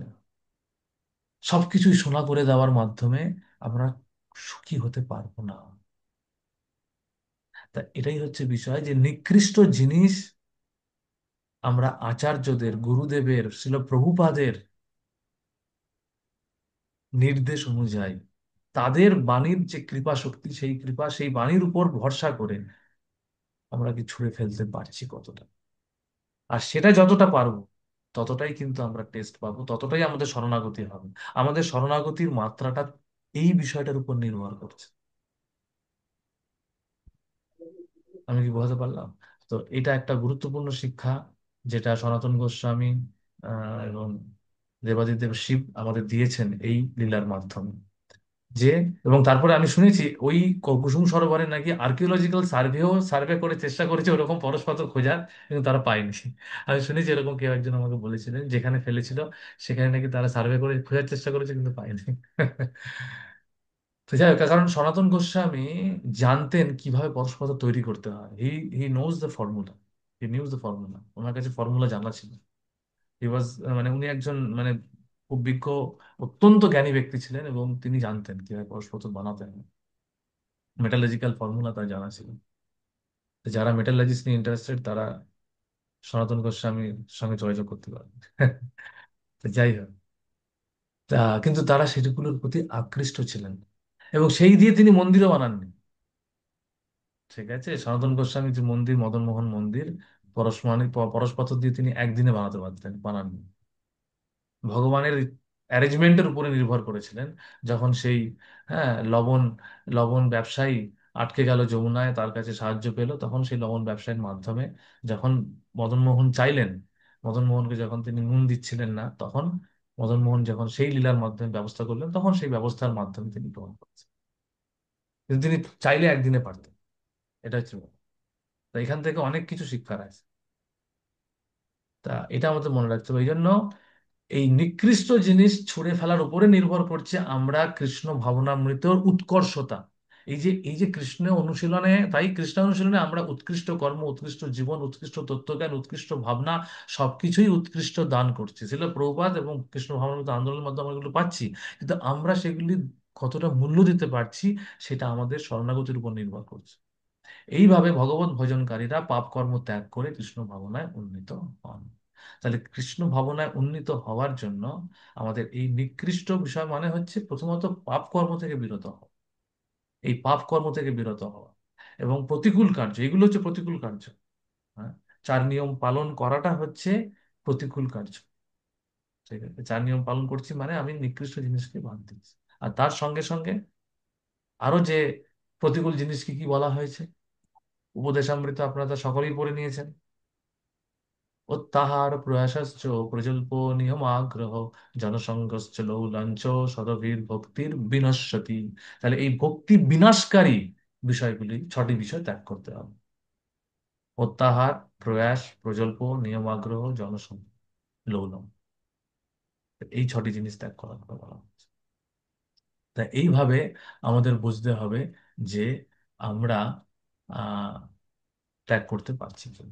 সবকিছুই সোনা করে দেওয়ার মাধ্যমে আমরা সুখী হতে পারবো না। তা এটাই হচ্ছে বিষয়, যে নিকৃষ্ট জিনিস আমরা আচার্যদের, গুরুদেবের, শিল প্রভুপাদের নির্দেশ অনুযায়ী, তাদের বাণীর যে কৃপা শক্তি, সেই কৃপা, সেই বাণীর উপর ভরসা করে আমরা কি ছুঁড়ে ফেলতে পারছি কতটা? আর সেটা যতটা পারবো ততটাই কিন্তু আমরা টেস্ট পাবো, ততটাই আমাদের শরণাগতি হবে। আমাদের শরণাগতির মাত্রাটা এই বিষয়টার উপর নির্ভর করছে। আমি কি বোঝাতে পারলাম? তো এটা একটা গুরুত্বপূর্ণ শিক্ষা, যেটা সনাতন গোস্বামী এবং দেবাদিদেব শিব আমাদের দিয়েছেন এই লীলার মাধ্যমে। যে, এবং তারপরে আমি শুনেছি ওই কুসুম সরোবরে নাকি আর্কিওলজিক্যাল সার্ভে করে চেষ্টা করেছে ওরকম পরশপাথর খোঁজার, কিন্তু তারা পায়নি। আমি শুনেছি এরকম কেউ একজন আমাকে বলেছিলেন, যেখানে ফেলেছিল সেখানে নাকি তারা সার্ভে করে খোঁজার চেষ্টা করেছে কিন্তু পায়নি। তো যাই হোক, কারণ সনাতন গোস্বামী জানতেন কিভাবে পরশপাথর তৈরি করতে হয়। He he knows the formula. He knows the formula. Formula কাছে ফর্মুলা জানা ছিল। হি ওয়াজ, মানে উনি একজন মানে খুব বিজ্ঞ, অত্যন্ত জ্ঞানী ব্যক্তি ছিলেন, এবং তিনি জানতেন কিভাবে পরশপাথর বানাতে হয়। মেটালজিক্যাল ফর্মুলা তার জানা ছিল। তো যারা মেটালজিস্ট নিয়ে ইন্টারেস্টেড তারা সনাতন গোস্বামীর সঙ্গে যোগাযোগ করতে পারে। তো যাই হোক, তা কিন্তু তারা সেগুলোর প্রতি আকৃষ্ট ছিলেন, এবং সেই দিয়ে তিনি মন্দিরও বানাননি। ঠিক আছে? সনাতন গোস্বামী যে মন্দির, মদন মোহন মন্দির, পরশ পাথর দিয়ে তিনি একদিনে বানাতে পারতেন, বানাননি। ভগবানের অ্যারেঞ্জমেন্টের উপরে নির্ভর করেছিলেন। যখন সেই, হ্যাঁ, লবণ লবণ ব্যবসায়ী আটকে গেল যমুনায়, তার কাছে সাহায্য পেল, তখন সেই লবণ ব্যবসায়ীর মাধ্যমে যখন মদন মোহন চাইলেন, মদন মোহনকে যখন তিনি নুন দিচ্ছিলেন না, তখন মদন মোহন যখন সেই লীলার মাধ্যমে ব্যবস্থা করলেন, তখন সেই ব্যবস্থার মাধ্যমে তিনি গ্রহণ করেছেন। কিন্তু তিনি চাইলে একদিনে পারতেন। এটা হচ্ছে ব্যাপার। তো এখান থেকে অনেক কিছু শিক্ষার আছে। তা এটা আমাদের মনে রাখতে হবে। এই জন্য এই নিকৃষ্ট জিনিস ছুঁড়ে ফেলার উপরে নির্ভর করছে আমরা কৃষ্ণ ভাবনামৃতর উৎকর্ষতা। এই যে কৃষ্ণ অনুশীলনে, তাই কৃষ্ণ অনুশীলনে আমরা উৎকৃষ্ট কর্ম, উৎকৃষ্ট জীবন, উৎকৃষ্ট তত্ত্বজ্ঞান, উৎকৃষ্ট ভাবনা, সবকিছুই উৎকৃষ্ট দান করছে। ছিল প্রভুপাদ এবং কৃষ্ণ ভাবনামৃত আন্দোলনের মাধ্যমে আমরা এগুলো পাচ্ছি। কিন্তু আমরা সেগুলি কতটা মূল্য দিতে পারছি, সেটা আমাদের শরণাগতির উপর নির্ভর করছে। এইভাবে ভগবত ভজনকারীরা পাপ কর্ম ত্যাগ করে কৃষ্ণ ভাবনায় উন্নীত হন। তাহলে কৃষ্ণ ভাবনায় উন্নীত হওয়ার জন্য আমাদের এই নিকৃষ্ট বিষয় মানে হচ্ছে প্রথমত পাপ কর্ম থেকে বিরত হওয়া। এই পাপ কর্ম থেকে বিরত হওয়া এবং প্রতিকূল কার্য, এগুলো হচ্ছে প্রতিকূল কার্য। হ্যাঁ, চার নিয়ম পালন করাটা হচ্ছে প্রতিকূল কার্য। ঠিক আছে? চার নিয়ম পালন করছি মানে আমি নিকৃষ্ট জিনিসকে বাদ দিচ্ছি। আর তার সঙ্গে সঙ্গে আরো যে প্রতিকূল জিনিস কি কি বলা হয়েছে, উপদেশামৃত আপনারা তো সকলেই পড়ে নিয়েছেন। উত্তাহার প্রয়াসশ্চ প্রজল্প নিয়মাগ্রহ জনসংগশ্চ লৌলাঞ্চ সদভির ভক্তির বিনশ্যতি। তাহলে এই ভক্তি বিনাশকারী বিষয়গুলি, ছটি বিষয় ত্যাগ করতে হবে। প্রত্যাহার, প্রয়াস, প্রজল্প, নিয়মাগ্রহ, জনসংগ, লৌলম। এই 6টি জিনিস ত্যাগ করার কথা বলা হচ্ছে। তাই এইভাবে আমাদের বুঝতে হবে যে আমরা আহ ত্যাগ করতে পারছি কি।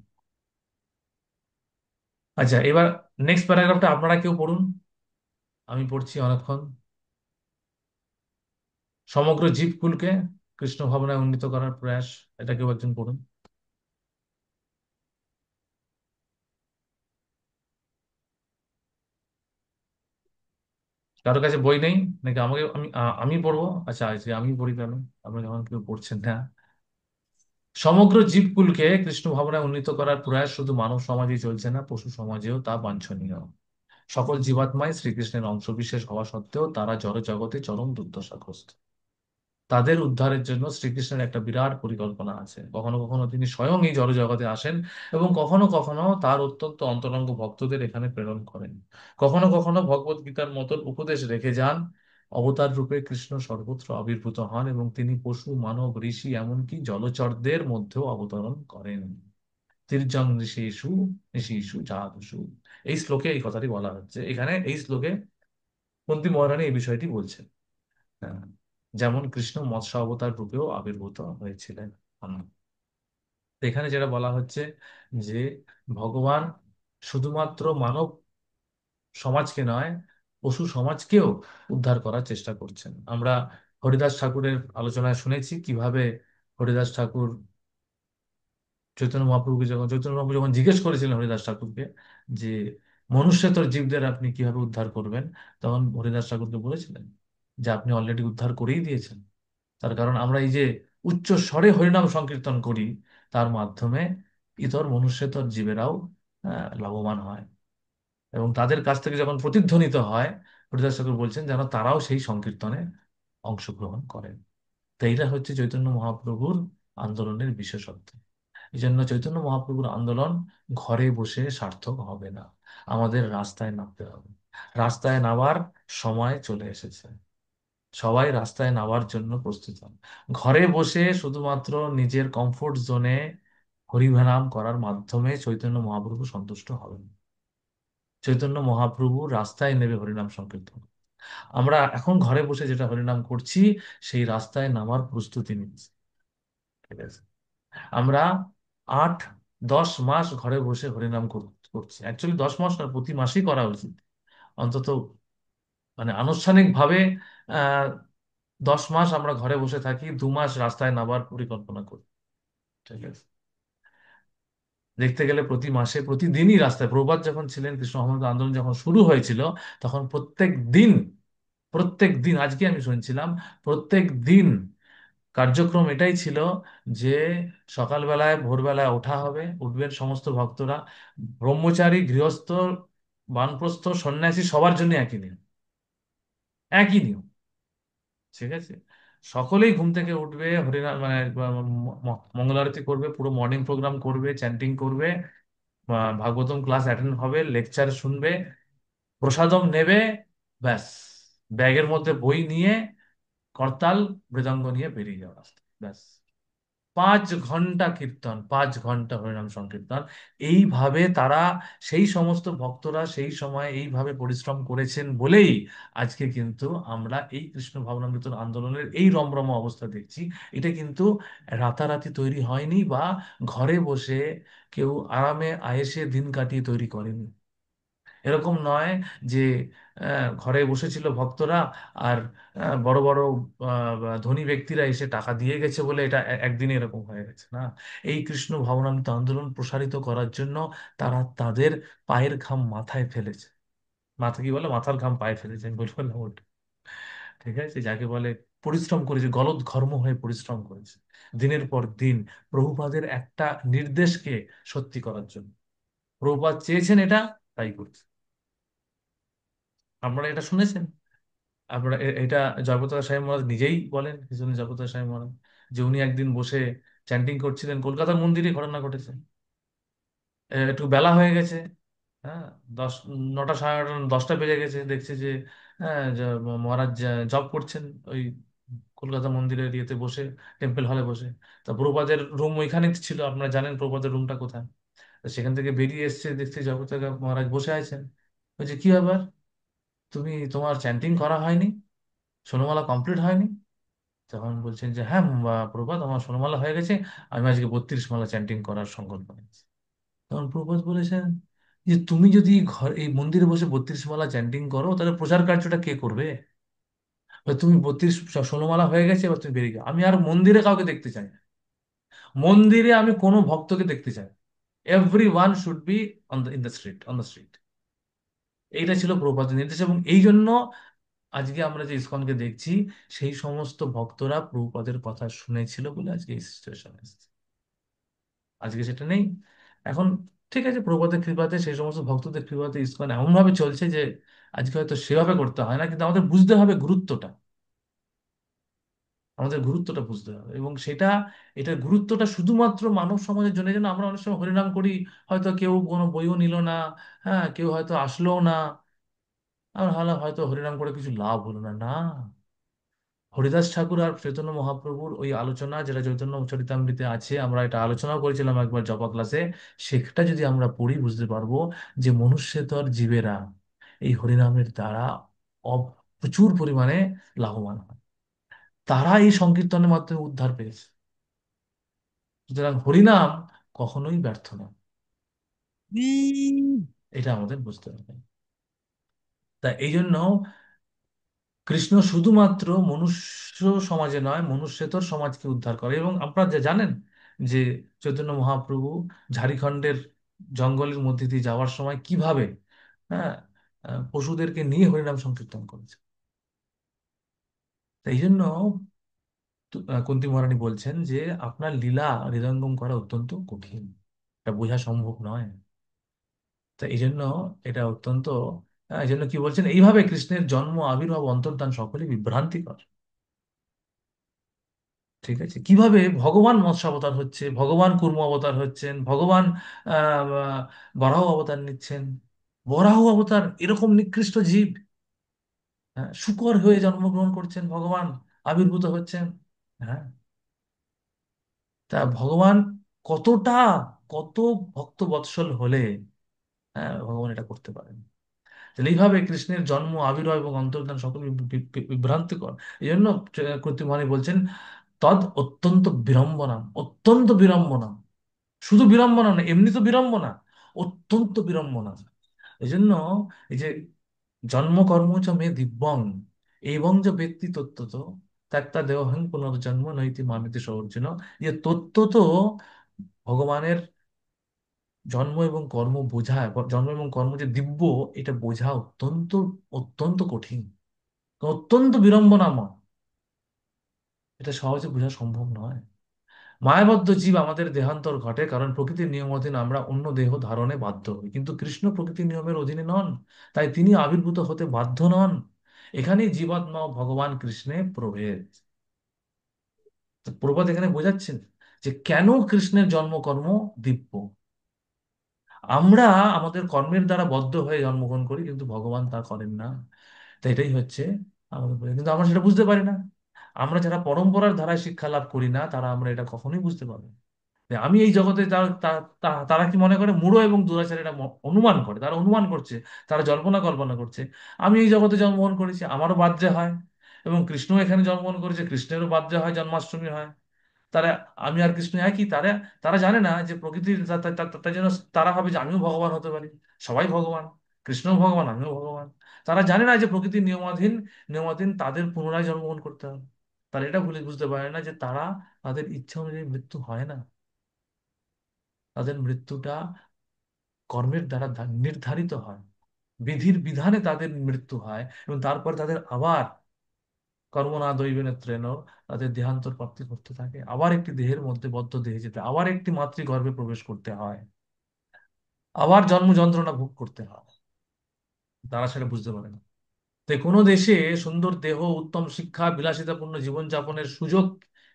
আচ্ছা, এবার নেক্সট প্যারাগ্রাফটা আপনারা কেউ পড়ুন, আমি পড়ছি অনেকক্ষণ। সমগ্র জীবকুলকে কৃষ্ণ ভাবনায় উন্নীত করার প্রয়াস, এটা কেউ একজন পড়ুন। কারো কাছে বই নেই নাকি? আমাকে আমি পড়বো। আচ্ছা আচ্ছা, আমি পড়ি কেন, আপনি যখন কেউ পড়ছেন না। সমগ্র জীবকুলকে কৃষ্ণ ভাবনায় উন্নীত করার প্রয়াস শুধু মানব সমাজেই চলছে না, পশু সমাজেও তা বাঞ্ছনীয়। সকল জীবাত্মাই শ্রীকৃষ্ণের অংশবিশেষ হওয়া সত্ত্বেও তারা জড় জগতে চরম দুর্দশাগ্রস্ত। তাদের উদ্ধারের জন্য শ্রীকৃষ্ণের একটা বিরাট পরিকল্পনা আছে। কখনো কখনো তিনি স্বয়ং এই জড় জগতে আসেন এবং কখনো কখনো তার অত্যন্ত অন্তরঙ্গ ভক্তদের এখানে প্রেরণ করেন। কখনো কখনো ভগবত গীতার মতন উপদেশ রেখে যান। অবতার রূপে কৃষ্ণ সর্বত্র আবির্ভূত হন এবং তিনি পশু, মানব, ঋষি, এমনকি জলচরদের মধ্যেও অবতরণ করেন। তির্যং ঋষিষু ঋষিষু যাদুষু। এই শ্লোকে এই কথাটি বলা হচ্ছে। এখানে এই শ্লোকে কুন্তী মহারানী এই বিষয়টি বলছেন। হ্যাঁ, যেমন কৃষ্ণ মৎস্য অবতার রূপেও আবির্ভূত হয়েছিলেন। হুম। তো এখানে যেটা বলা হচ্ছে যে ভগবান শুধুমাত্র মানব সমাজকে নয়, পশু সমাজকেও উদ্ধার করার চেষ্টা করছেন। আমরা হরিদাস ঠাকুরের আলোচনায় শুনেছি কিভাবে হরিদাস ঠাকুর চৈতন্য মহাপ্রভু যখন জিজ্ঞেস করেছিলেন হরিদাস ঠাকুরকে যে মনুষ্যেতর জীবদের আপনি কিভাবে উদ্ধার করবেন, তখন হরিদাস ঠাকুরকে বলেছিলেন যে আপনি অলরেডি উদ্ধার করেই দিয়েছেন। তার কারণ আমরা এই যে উচ্চ স্বরে হরিনাম সংকীর্তন করি, তার মাধ্যমে ইতর মনুষ্যেতর জীবেরাও লাভবান হয় এবং তাদের কাছ থেকে যখন প্রতিধ্বনিত হয়, হরিদাস ঠাকুর বলছেন যেন তারাও সেই সংকীর্তনে অংশগ্রহণ করেন। তো এইটা হচ্ছে চৈতন্য মহাপ্রভুর আন্দোলনের বিশেষত্ব। এই জন্য চৈতন্য মহাপ্রভুর আন্দোলন ঘরে বসে সার্থক হবে না, আমাদের রাস্তায় নামতে হবে। রাস্তায় নামার সময় চলে এসেছে, সবাই রাস্তায় নামার জন্য প্রস্তুত হন। ঘরে বসে শুধুমাত্র নিজের কমফোর্ট জোনে হরিনাম করার মাধ্যমে চৈতন্য মহাপ্রভু সন্তুষ্ট হবেন। চৈতন্য মহাপ্রভু রাস্তায় নেমে হরিনাম সংকীর্তন। আমরা এখন ঘরে বসে যেটা হরিনাম করছি, সেই রাস্তায় নামার প্রস্তুতি নিচ্ছি। ঠিক আছে? আমরা 8-10 মাস ঘরে বসে হরিনাম করছি। অ্যাকচুয়ালি 10 মাস না, প্রতি মাসেই করা উচিত। অন্তত মানে আনুষ্ঠানিক ভাবে 10 মাস আমরা ঘরে বসে থাকি, 2 মাস রাস্তায় নামার পরিকল্পনা করি। ঠিক আছে? দেখতে গেলে প্রতি মাসে প্রতিদিনই রাস্তায়, প্রভুপাদ যখন ছিলেন, কৃষ্ণ ধর্ম আন্দোলন যখন শুরু হয়েছিল, তখন প্রত্যেক দিন আজকে আমি শুনছিলাম, প্রত্যেক দিন কার্যক্রম এটাই ছিল যে সকালবেলায় ভোরবেলায় ওঠা হবে, উঠবেন সমস্ত ভক্তরা, ব্রহ্মচারী, গৃহস্থ, বানপ্রস্থ, সন্ন্যাসী, সবার জন্য একই নিয়ম, একই নিয়ম। ঠিক আছে? সকলেই ঘুম থেকে উঠবে, হরিনাম মানে মঙ্গল আরতি করবে, পুরো মর্নিং প্রোগ্রাম করবে, চ্যান্টিং করবে, ভাগবতম ক্লাস অ্যাটেন্ড হবে, লেকচার শুনবে, প্রসাদম নেবে, ব্যাস, ব্যাগের মধ্যে বই নিয়ে করতাল মৃদঙ্গ নিয়ে বেরিয়ে যাওয়া রাস্তা, ব্যাস। 5 ঘন্টা কীর্তন, 5 ঘন্টা হরিনাম সংকীর্তন। এইভাবে তারা, সেই সমস্ত ভক্তরা সেই সময় এইভাবে পরিশ্রম করেছেন বলেই আজকে কিন্তু আমরা এই কৃষ্ণ ভাবনামৃত আন্দোলনের এই রমরমা অবস্থা দেখছি। এটা কিন্তু রাতারাতি তৈরি হয়নি বা ঘরে বসে কেউ আরামে আয়েসে দিন কাটিয়ে তৈরি করেনি। এরকম নয় যে ঘরে বসেছিল ভক্তরা আর বড় বড় ধনী ব্যক্তিরা এসে টাকা দিয়ে গেছে বলে এটা একদিনে এরকম হয়ে গেছে না। এই কৃষ্ণ ভাবনামৃত আন্দোলন প্রসারিত করার জন্য তারা তাদের পায়ের ঘাম মাথায় ফেলেছে। মাথা কি বলে, মাথার ঘাম পায়ে ফেলেছে, আমি বললাম ওটা। ঠিক আছে? যাকে বলে পরিশ্রম করেছে, গলদঘর্ম হয়ে পরিশ্রম করেছে দিনের পর দিন, প্রভুপাদের একটা নির্দেশকে সত্যি করার জন্য। প্রভুপাদ চেয়েছেন এটা, তাই করছে। আপনারা এটা শুনেছেন? আপনারা এটা জয়প্রকাশ সাহেব মহারাজ নিজেই বলেন, কিছু জয়প্রকাশ সাহেব মহারাজ, যে উনি একদিন বসে চ্যান্টিং করছিলেন, কলকাতার মন্দিরে ঘটনা ঘটেছে। একটু বেলা হয়ে গেছে, হ্যাঁ, 9টা, সাড়ে 9টা, 10টা বেজে গেছে, দেখছে যে হ্যাঁ, মহারাজ জব করছেন ওই কলকাতা মন্দিরের ইয়েতে বসে, টেম্পল হলে বসে। তা প্রভুপাদের রুম ওইখানে ছিল, আপনারা জানেন প্রভুপাদের রুমটা কোথায়। তো সেখান থেকে বেরিয়ে এসছে, দেখছে জগৎ মহারাজ বসে আছেন। বলছে কি ব্যাপার, তোমার চ্যান্টিং করা হয়নি, ষোলমালা কমপ্লিট হয়নি? তখন বলছেন যে হ্যাঁ প্রভাত, আমার ষোলমালা হয়ে গেছে, আমি আজকে 32 মালা চ্যান্টিং করার সংকল্প নিয়েছি। তখন প্রভাত বলেছেন যে তুমি যদি এই মন্দিরে বসে 32 মালা চ্যান্টিং করো, তাহলে প্রচার কার্যটা কে করবে? এবার তুমি 16 মালা হয়ে গেছে, এবার তুমি বেরিয়ে যাও, আমি আর মন্দিরে কাউকে দেখতে চাই না। মন্দিরে আমি কোনো ভক্তকে দেখতে চাই না। Every one should be on the street. এইটা ছিল প্রভুপাদের নির্দেশ, এবং এই জন্য আজকে আমরা যে ইসকনকে দেখছি, সেই সমস্ত ভক্তরা প্রভুপাদের কথা শুনেছিল বলে আজকে এই সিচুয়েশন এসেছে। আজকে সেটা নেই। এখন ঠিক আছে, প্রভুপাদের কৃপাতে, সেই সমস্ত ভক্তদের কৃপাতে ইসকন এমন ভাবে চলছে যে আজকে হয়তো সেভাবে করতে হয় না, কিন্তু আমাদের বুঝতে হবে গুরুত্বটা। আমাদের গুরুত্বটা বুঝতে হবে, এবং এটার গুরুত্বটা শুধুমাত্র মানব সমাজের জন্য। যেন আমরা অনেক সময় হরিনাম করি, হয়তো কেউ কোনো বইও নিল না, হ্যাঁ, কেউ হয়তো আসলোও না, আর হয়তো হরিনাম করে কিছু লাভ হলো না, না। হরিদাস ঠাকুর আর চৈতন্য মহাপ্রভুর ওই আলোচনা, যেটা চৈতন্য চরিতামৃতে আছে, আমরা এটা আলোচনাও করেছিলাম একবার জপা ক্লাসে, সেটা যদি আমরা পড়ি বুঝতে পারবো যে মনুষ্যেতর জীবেরা এই হরিনামের দ্বারা প্রচুর পরিমাণে লাভবান হয়। তারা এই সংকীর্তনের মাধ্যমে উদ্ধার পেয়েছে। সুতরাং হরিনাম কখনোই ব্যর্থ নয়, এটা আমাদের বুঝতে হবে। তা এই জন্য কৃষ্ণ শুধুমাত্র মনুষ্য সমাজে নয়, মনুষ্যেতর সমাজকে উদ্ধার করে। এবং আপনারা যা জানেন যে চৈতন্য মহাপ্রভু ঝাড়খণ্ডের জঙ্গলের মধ্যে দিয়ে যাওয়ার সময় কিভাবে, হ্যাঁ, পশুদেরকে নিয়ে হরিনাম সংকীর্তন করেছে। তাই জন্য কুন্তী মহারানী বলছেন যে আপনার লীলা হৃদয়ঙ্গম করা অত্যন্ত কঠিন, এটা বোঝা সম্ভব নয়। তা এই জন্য এটা অত্যন্ত, এই জন্য কি বলছেন, এইভাবে কৃষ্ণের জন্ম, আবির্ভাব, অন্তর্ধান সকলেই বিভ্রান্তিকর। ঠিক আছে, কিভাবে ভগবান মৎস্য অবতার হচ্ছে, ভগবান কুর্ম অবতার হচ্ছেন, ভগবান বরাহ অবতার নিচ্ছেন। বরাহ অবতার এরকম নিকৃষ্ট জীব, হ্যাঁ, শূকর হয়ে জন্মগ্রহণ করছেন ভগবান, আবির্ভূত হচ্ছেন। হ্যাঁ, তা ভগবান কতটা, কত ভক্ত বৎসল হলে, হ্যাঁ, ভগবান এটা করতে পারেন। তাহলে এইভাবে কৃষ্ণের জন্ম, আবির্ভাব এবং অন্তর্ধান সকল বিভ্রান্তিকর। এই জন্য কর্তৃমহানি বলছেন তদ অত্যন্ত বিড়ম্বনা, অত্যন্ত বিড়ম্বনা। শুধু বিড়ম্বনা না, এমনি তো বিড়ম্বনা, অত্যন্ত বিড়ম্বনা। এই জন্য এই যে জন্ম কর্ম চ মে দিব্যং এবং যে ব্যক্তি তত্ত্বত ত্যাক্তা দেহহং পুনর্জন্ম নৈতি মামিতি সর্জুন। যে তত্ত্ব তো ভগবানের জন্ম এবং কর্ম বোঝায়, জন্ম এবং কর্ম যে দিব্য, এটা বোঝা অত্যন্ত, অত্যন্ত কঠিন, অত্যন্ত বিড়ম্বনাময়। এটা সহজে বোঝা সম্ভব নয়। মায়াবদ্ধ জীব আমাদের দেহান্তর ঘটে, কারণ প্রকৃতির নিয়ম অধীন আমরা অন্য দেহ ধারণে বাধ্য হই, কিন্তু কৃষ্ণ প্রকৃতির নিয়মের অধীনে নন, তাই তিনি আবির্ভূত হতে বাধ্য নন। এখানেই জীবাত্মা ও ভগবান কৃষ্ণে প্রভেদ। তো প্রভুপাদ এখানে বোঝাচ্ছেন যে কেন কৃষ্ণের জন্মকর্ম দিব্য। আমরা আমাদের কর্মের দ্বারা বদ্ধ হয়ে জন্মগ্রহণ করি, কিন্তু ভগবান তা করেন না। তো এটাই হচ্ছে আমাদের কিন্তু আমরা সেটা বুঝতে পারি না। আমরা যারা পরম্পরার ধারায় শিক্ষা লাভ করি না, তারা আমরা এটা কখনোই বুঝতে পারবো না। যে আমি এই জগতে, তারা কি মনে করে, মূঢ় এবং দুরাচারীরা অনুমান করে, তারা অনুমান করছে, তারা জল্পনা কল্পনা করছে। আমি এই জগতে জন্মগ্রহণ করেছি, আমারও বার্থডে হয়, এবং কৃষ্ণ এখানে জন্মগ্রহণ করেছে, কৃষ্ণেরও বার্থডে হয়, জন্মাষ্টমী হয়। তারা, আমি আর কৃষ্ণ একই। তারা তারা জানে না যে প্রকৃতির তাই জন্য তারা ভাবে যে আমিও ভগবান হতে পারি, সবাই ভগবান, কৃষ্ণও ভগবান, আমিও ভগবান। তারা জানে না যে প্রকৃতির নিয়মাধীন, তাদের পুনরায় জন্মগ্রহণ করতে হবে। তারা এটা বুঝতে পারে না যে তাদের ইচ্ছা অনুযায়ী মৃত্যু হয় না। তাদের মৃত্যুটা কর্মের দ্বারা নির্ধারিত হয়, বিধির বিধানে তাদের মৃত্যু হয়, এবং তারপর তাদের আবার কর্ম না দৈবেন ত্রেন, তাদের দেহান্তর প্রাপ্তি করতে থাকে, আবার একটি দেহের মধ্যে, বদ্ধ দেহে যেতে, আবার একটি মাতৃগর্ভে প্রবেশ করতে হয়, আবার জন্ম যন্ত্রণা ভোগ করতে হয়। তারা সেটা বুঝতে পারে না। তাই কোনো দেশে সুন্দর দেহ, উত্তম শিক্ষা, বিলাসিতাপূর্ণ জীবনযাপনের সুযোগ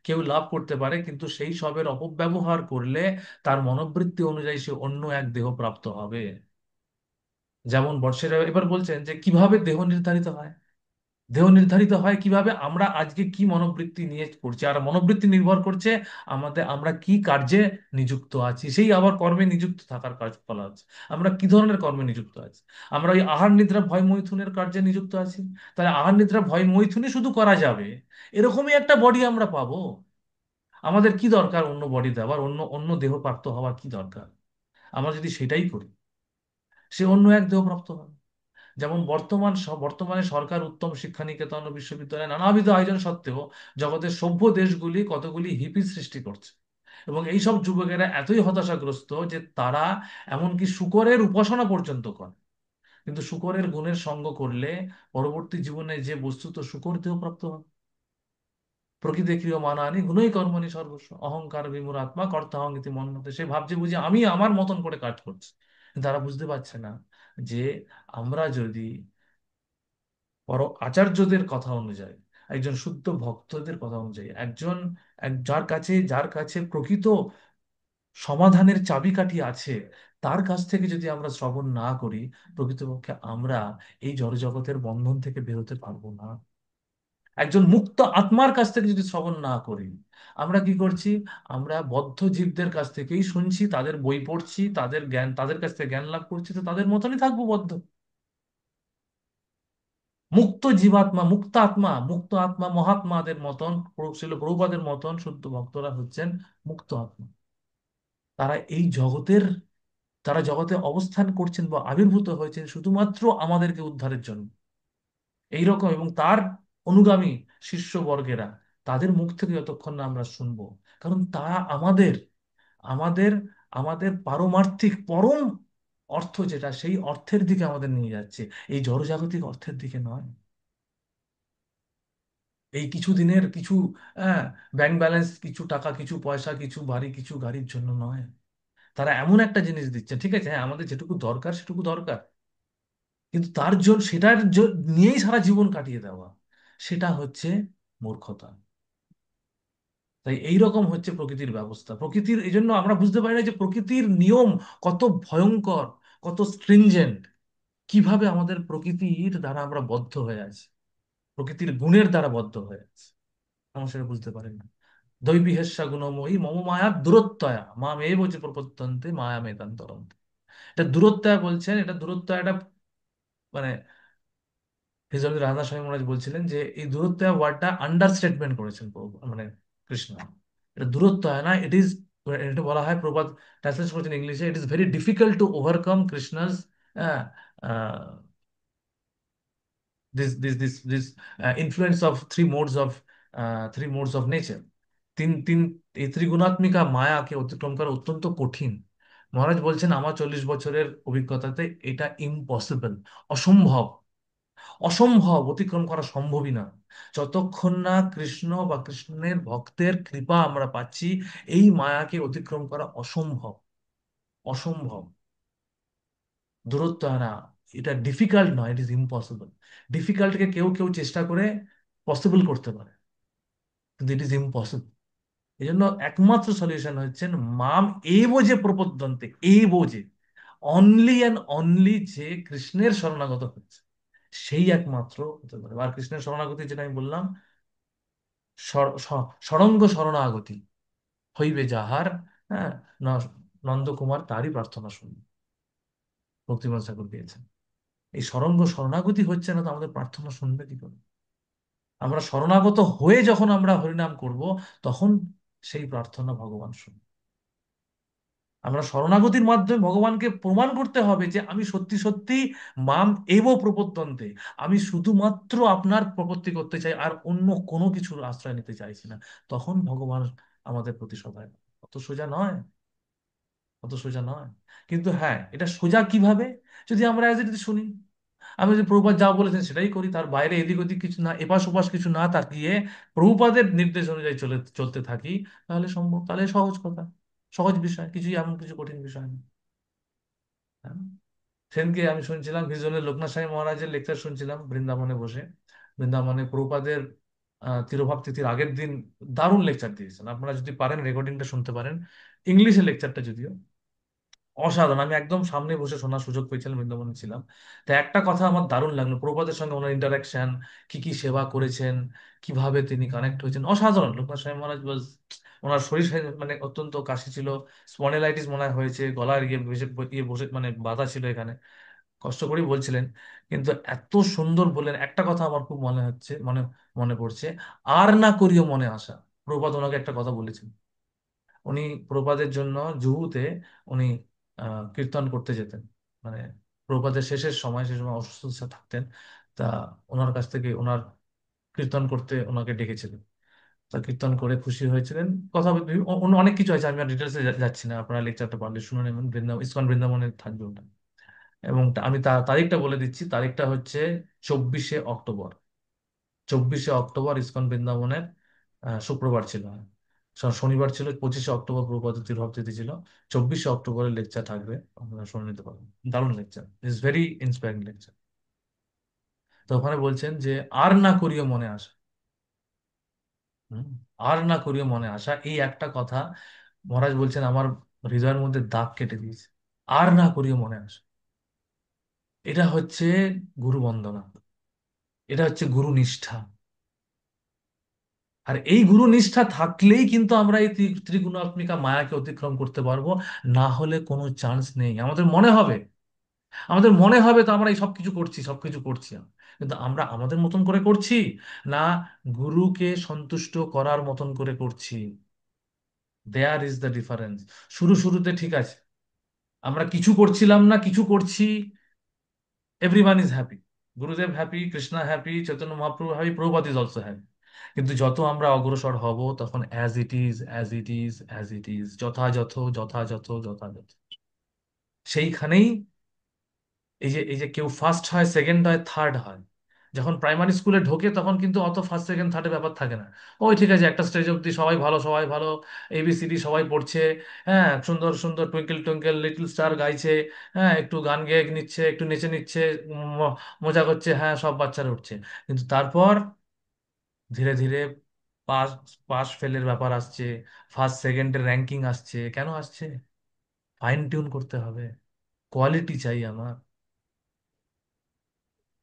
কেউ লাভ করতে পারে, কিন্তু সেই সবের অপব্যবহার করলে তার মনোবৃত্তি অনুযায়ী সে অন্য এক দেহ প্রাপ্ত হবে। যেমন বর্ষের, এবার বলছেন যে কিভাবে দেহ নির্ধারিত হয়। দেহ নির্ধারিত হয় কিভাবে? আমরা আজকে কি মনোবৃত্তি নিয়ে করছি, আর মনোবৃত্তি নির্ভর করছে আমরা কি কার্যে নিযুক্ত আছি, সেই আবার কর্মে নিযুক্ত থাকার কাজ বলা হচ্ছে। আমরা কি ধরনের কর্মে নিযুক্ত আছি? আমরা ওই আহার নিদ্রা ভয় মৈথুনের কার্যে নিযুক্ত আছি, তাহলে আহার নিদ্রা ভয় মৈথুনই শুধু করা যাবে, এরকমই একটা বডি আমরা পাবো। আমাদের কি দরকার অন্য বডি দেওয়ার, অন্য অন্য দেহ প্রাপ্ত হওয়ার কি দরকার? আমরা যদি সেটাই করি, সে অন্য এক দেহ প্রাপ্ত হবে। যেমন বর্তমানে সরকার উত্তম শিক্ষা নিকেতন ও বিশ্ববিদ্যালয় নানাবিধ আয়োজন সত্ত্বেও জগতের সভ্য দেশগুলি কতগুলি হিপি সৃষ্টি করছে, এবং এইসব যুবকেরা এতই হতাশাগ্রস্ত যে তারা এমনকি শূকরের উপাসনা পর্যন্ত করে। কিন্তু শূকরের গুণের সঙ্গ করলে পরবর্তী জীবনে যে বস্তুত শূকর দেহ প্রাপ্ত হয়। প্রকৃতি ক্রিয়মাণানি গুণই কর্মণি সর্বস্ব অহংকার বিমূঢ় আত্মা কর্তাহং ইতি মন্যতে। সে ভাবছে বুঝি আমি আমার মতন করে কাজ করছি, কিন্তু তারা বুঝতে পারছে না যে আমরা যদি আচার্যদের কথা অনুযায়ী, একজন শুদ্ধ ভক্তদের কথা অনুযায়ী, যার কাছে প্রকৃত সমাধানের চাবিকাঠি আছে, তার কাছ থেকে যদি আমরা শ্রবণ না করি, প্রকৃতপক্ষে আমরা এই জড়জগতের বন্ধন থেকে বেরোতে পারবো না। একজন মুক্ত আত্মার কাছ থেকে যদি শ্রবণ না করি, আমরা কি করছি? আমরা বদ্ধ জীবদের কাছ থেকেই শুনছি, তাদের বই পড়ছি, তাদের কাছ থেকে জ্ঞান লাভ করছি, তো তাদের মতনই থাকবো বদ্ধ। মুক্ত জীবাত্মা, মুক্ত আত্মা মহাত্মাদের মতন, ছিল প্রভুপাদের মতন শুদ্ধ ভক্তরা হচ্ছেন মুক্ত আত্মা। তারা এই জগতের তারা জগতে অবস্থান করছেন বা আবির্ভূত হয়েছেন শুধুমাত্র আমাদেরকে উদ্ধারের জন্য। এইরকম, এবং তার অনুগামী শিষ্যবর্গেরা, তাদের মুখ থেকে যতক্ষণ না আমরা শুনবো, কারণ তারা আমাদের আমাদের পারমার্থিক পরম অর্থ যেটা, সেই অর্থের দিকে আমাদের নিয়ে যাচ্ছে, এই জড়জাগতিক অর্থের দিকে নয়। এই কিছু দিনের কিছু ব্যাংক ব্যালেন্স, কিছু টাকা, কিছু পয়সা, কিছু বাড়ি, কিছু গাড়ির জন্য নয়। তারা এমন একটা জিনিস দিচ্ছে, ঠিক আছে, হ্যাঁ, আমাদের যেটুকু দরকার সেটুকু দরকার, কিন্তু তার জন্য নিয়েই সারা জীবন কাটিয়ে দেওয়া, সেটা হচ্ছে মূর্খতা। তাই এইরকম হচ্ছে প্রকৃতির ব্যবস্থা। প্রকৃতির এই জন্য আমরা বুঝতে পারি না যে প্রকৃতির নিয়ম কত ভয়ঙ্কর, কত স্ট্রিনজেন্ট, কিভাবে আমাদের প্রকৃতির দ্বারা আমরা বদ্ধ হয়ে আছি, প্রকৃতির গুণের দ্বারা বদ্ধ হয়ে আছি। আমরা সেটা বুঝতে পারি না। দৈবিহেস্যা গুণময়ী মম মায়া দূরত্বয়া মা মেয়ে বলছে প্রপত্যন্তে মায়া মেতান্তরন্তে। এটা দূরত্বয়া বলছেন, এটা দূরত্বয়াটা মানে হিজরত রাধা স্বামী মহারাজ বলছিলেন যে এই দূরত্বয়া ওয়ার্ডটা আন্ডারস্টেটমেন্ট করেছেন মানে কৃষ্ণ। এটা দূরত্বয়া না, এটা বলা হয়, প্রবাদ ট্রান্সলেট করেছেন ইংলিশে, ইট is very difficult to overcome Krishna's this influence of three modes of nature। তিন তিন এই ত্রিগুণাত্মিকা মায়াকে অতিক্রম করা অত্যন্ত কঠিন। মহারাজ বলছেন আমার 40 বছরের অভিজ্ঞতাতে এটা ইম্পসিবল, অসম্ভব। অসম্ভব, অতিক্রম করা সম্ভবই না যতক্ষণ না কৃষ্ণ বা কৃষ্ণের ভক্তের কৃপা আমরা পাচ্ছি। এই মায়াকে অতিক্রম করা অসম্ভব, অসম্ভব। দূরত্ব না, এটা ডিফিকাল্ট নয়, ইট ইজ ইম্পসিবল। ডিফিকাল্টকে কেউ কেউ চেষ্টা করে পসিবল করতে পারে, কিন্তু ইট ইজ ইম্পসিবল। এই জন্য একমাত্র সলিউশন হচ্ছেন মাম এব যে প্রপদ্যন্তে, এব যে, অনলি অ্যান্ড অনলি যে কৃষ্ণের শরণাগত হচ্ছে, সেই একমাত্র হতে পারে। আর কৃষ্ণের শরণাগতি যেটা আমি বললাম, সরঙ্গ শরণাগতি হইবে যাহার, হ্যাঁ, নন্দকুমার তারই প্রার্থনা শুনবে, ভক্তিমান ঠাকুর দিয়েছেন। এই সরঙ্গ শরণাগতি হচ্ছে না, তো আমাদের প্রার্থনা শুনবে কি করে? আমরা শরণাগত হয়ে যখন আমরা হরিনাম করব, তখন সেই প্রার্থনা ভগবান শুনবে। আমরা শরণাগতির মাধ্যমে ভগবানকে প্রমাণ করতে হবে যে আমি সত্যি সত্যি মাম এব প্রপদ্যন্তে, আমি শুধুমাত্র আপনার প্রপত্তি করতে চাই, আর অন্য কোনো কিছুর আশ্রয় নিতে চাইছি না। তখন ভগবান আমাদের প্রতি সদয়। অত সোজা নয়, অত সোজা নয়। কিন্তু হ্যাঁ, এটা সোজা কিভাবে? যদি আমরা অ্যাজ ইট ইজ শুনি, আমি যদি প্রভুপাদ যা বলেছেন সেটাই করি, তার বাইরে এদিক ওদিক কিছু না, এপাশ ওপাশ কিছু না তাকিয়ে প্রভুপাদের নির্দেশ অনুযায়ী চলতে থাকি, তাহলে সম্ভব, তাহলে সহজ কথা, সহজ বিষয়, কিছুই এমন কিছু কঠিন বিষয় না। হ্যাঁ? সেদিনকে আমি শুনছিলাম ভিজনের লোকনাথ স্বামী মহারাজের লেকচার শুনছিলাম বৃন্দাবনে বসে। বৃন্দাবনে প্রভুপাদের তিরোভাব তিথির আগের দিন দারুণ লেকচার দিয়েছেন। আপনারা যদি পারেন রেকর্ডিংটা শুনতে পারেন, ইংলিশে লেকচারটা যদিও, অসাধারণ। আমি একদম সামনে বসে শোনার সুযোগ পেয়েছিলাম, বৃন্দাবনে ছিলাম। তো একটা কথা আমার দারুণ লাগলো, প্রভুপাদের সঙ্গে ওনার ইন্টারাকশন, কি কি সেবা করেছেন, কিভাবে তিনি কানেক্ট হয়েছেন, অসাধারণ। লোকনাথ স্বামী মহারাজ ওনার শরীর মানে অত্যন্ত কাশি ছিল, স্পন্ডেলাইটিস মনে হয় হয়েছে, গলার ইয়ে বসে মানে বাধা ছিল এখানে, কষ্ট করেই বলছিলেন। কিন্তু এত সুন্দর বললেন। একটা কথা আমার খুব মনে হচ্ছে, মনে মনে পড়ছে, আর না করিও মনে আশা। প্রভুপাদ ওনাকে একটা কথা বলেছেন। উনি প্রভুপাদের জন্য জুহুতে উনি কীর্তন করতে যেতেন, মানে প্রভুপাদের শেষের সময়, সে সময় অসুস্থ থাকতেন। তা ওনার কাছ থেকে ওনার কীর্তন করতে ওনাকে ডেকেছিলেন। তা কীর্তন করে খুশি হয়েছিলেন। কথা অন্য অনেক কিছু আছে, আমি আর ডিটেলসে যাচ্ছি না, আপনারা লেকচারটা পারলে শুনে নেবেন। বৃন্দাবন, ইসকন বৃন্দাবনে থাকবে ওটা। এবং আমি তারিখটা বলে দিচ্ছি, তারিখটা হচ্ছে 24শে অক্টোবর। 24শে অক্টোবর ইসকন বৃন্দাবনের শুক্রবার ছিল, শনিবার ছিল 25শে অক্টোবর প্রভুপাদ তিরোভাব তিথি ছিল। 24শে অক্টোবরের লেকচার থাকবে, আপনারা শুনে নিতে পারবেন। দারুণ lecture, is very inspiring lecture. তো ওখানে বলছেন যে আর না করিও মনে আশা। হুম, আর না করিও মনে আশা, এই একটা কথা মহারাজ বলছেন আমার হৃদয়ের মধ্যে দাগ কেটে দিয়েছে। আর না করিও মনে আশা, এটা হচ্ছে গুরু বন্দনা, এটা হচ্ছে গুরু নিষ্ঠা। আর এই গুরু নিষ্ঠা থাকলেই কিন্তু আমরা এই ত্রিগুণাত্মিকা মায়াকে অতিক্রম করতে পারবো। না হলে কোনো চান্স নেই। আমাদের মনে হবে তো আমরা এই সবকিছু করছি, সবকিছু করছি, কিন্তু আমরা আমাদের মতন করে করছি, না গুরুকে সন্তুষ্ট করার মতন করে করছি। There is the difference. শুরু শুরুতে ঠিক আছে, আমরা কিছু করছিলাম না, কিছু করছি, এভরিওয়ান ইজ হ্যাপি, গুরুদেব happy, Krishna happy, Chaitanya Mahaprabhu happy, Prabhupada is also happy. কিন্তু যত আমরা অগ্রসর হব, তখন as it is, as it is, as it is, যথাযথ, যথাযথ, যথাযথ, সেইখানেই এই যে কেউ ফার্স্ট হয়, সেকেন্ড হয়, থার্ড হয়। যখন প্রাইমারি স্কুলে ঢোকে তখন কিন্তু অত ফার্স্ট সেকেন্ড থার্ডের ব্যাপার থাকে না। ওই ঠিক আছে, একটা স্টেজ অব্দি সবাই ভালো, সবাই ভালো, এবিসিডি সবাই পড়ছে, হ্যাঁ, সুন্দর সুন্দর টুইঙ্কেল টুইঙ্কেল লিটল স্টার গাইছে, হ্যাঁ, একটু গান গেয়ে নিচ্ছে, একটু নেচে নিচ্ছে, মজা করছে, হ্যাঁ, সব বাচ্চারা উঠছে। কিন্তু তারপর ধীরে ধীরে পাস পাস ফেলের ব্যাপার আসছে, ফার্স্ট সেকেন্ডের র্যাঙ্কিং আসছে। কেন আসছে? ফাইন টিউন করতে হবে, কোয়ালিটি চাই আমার।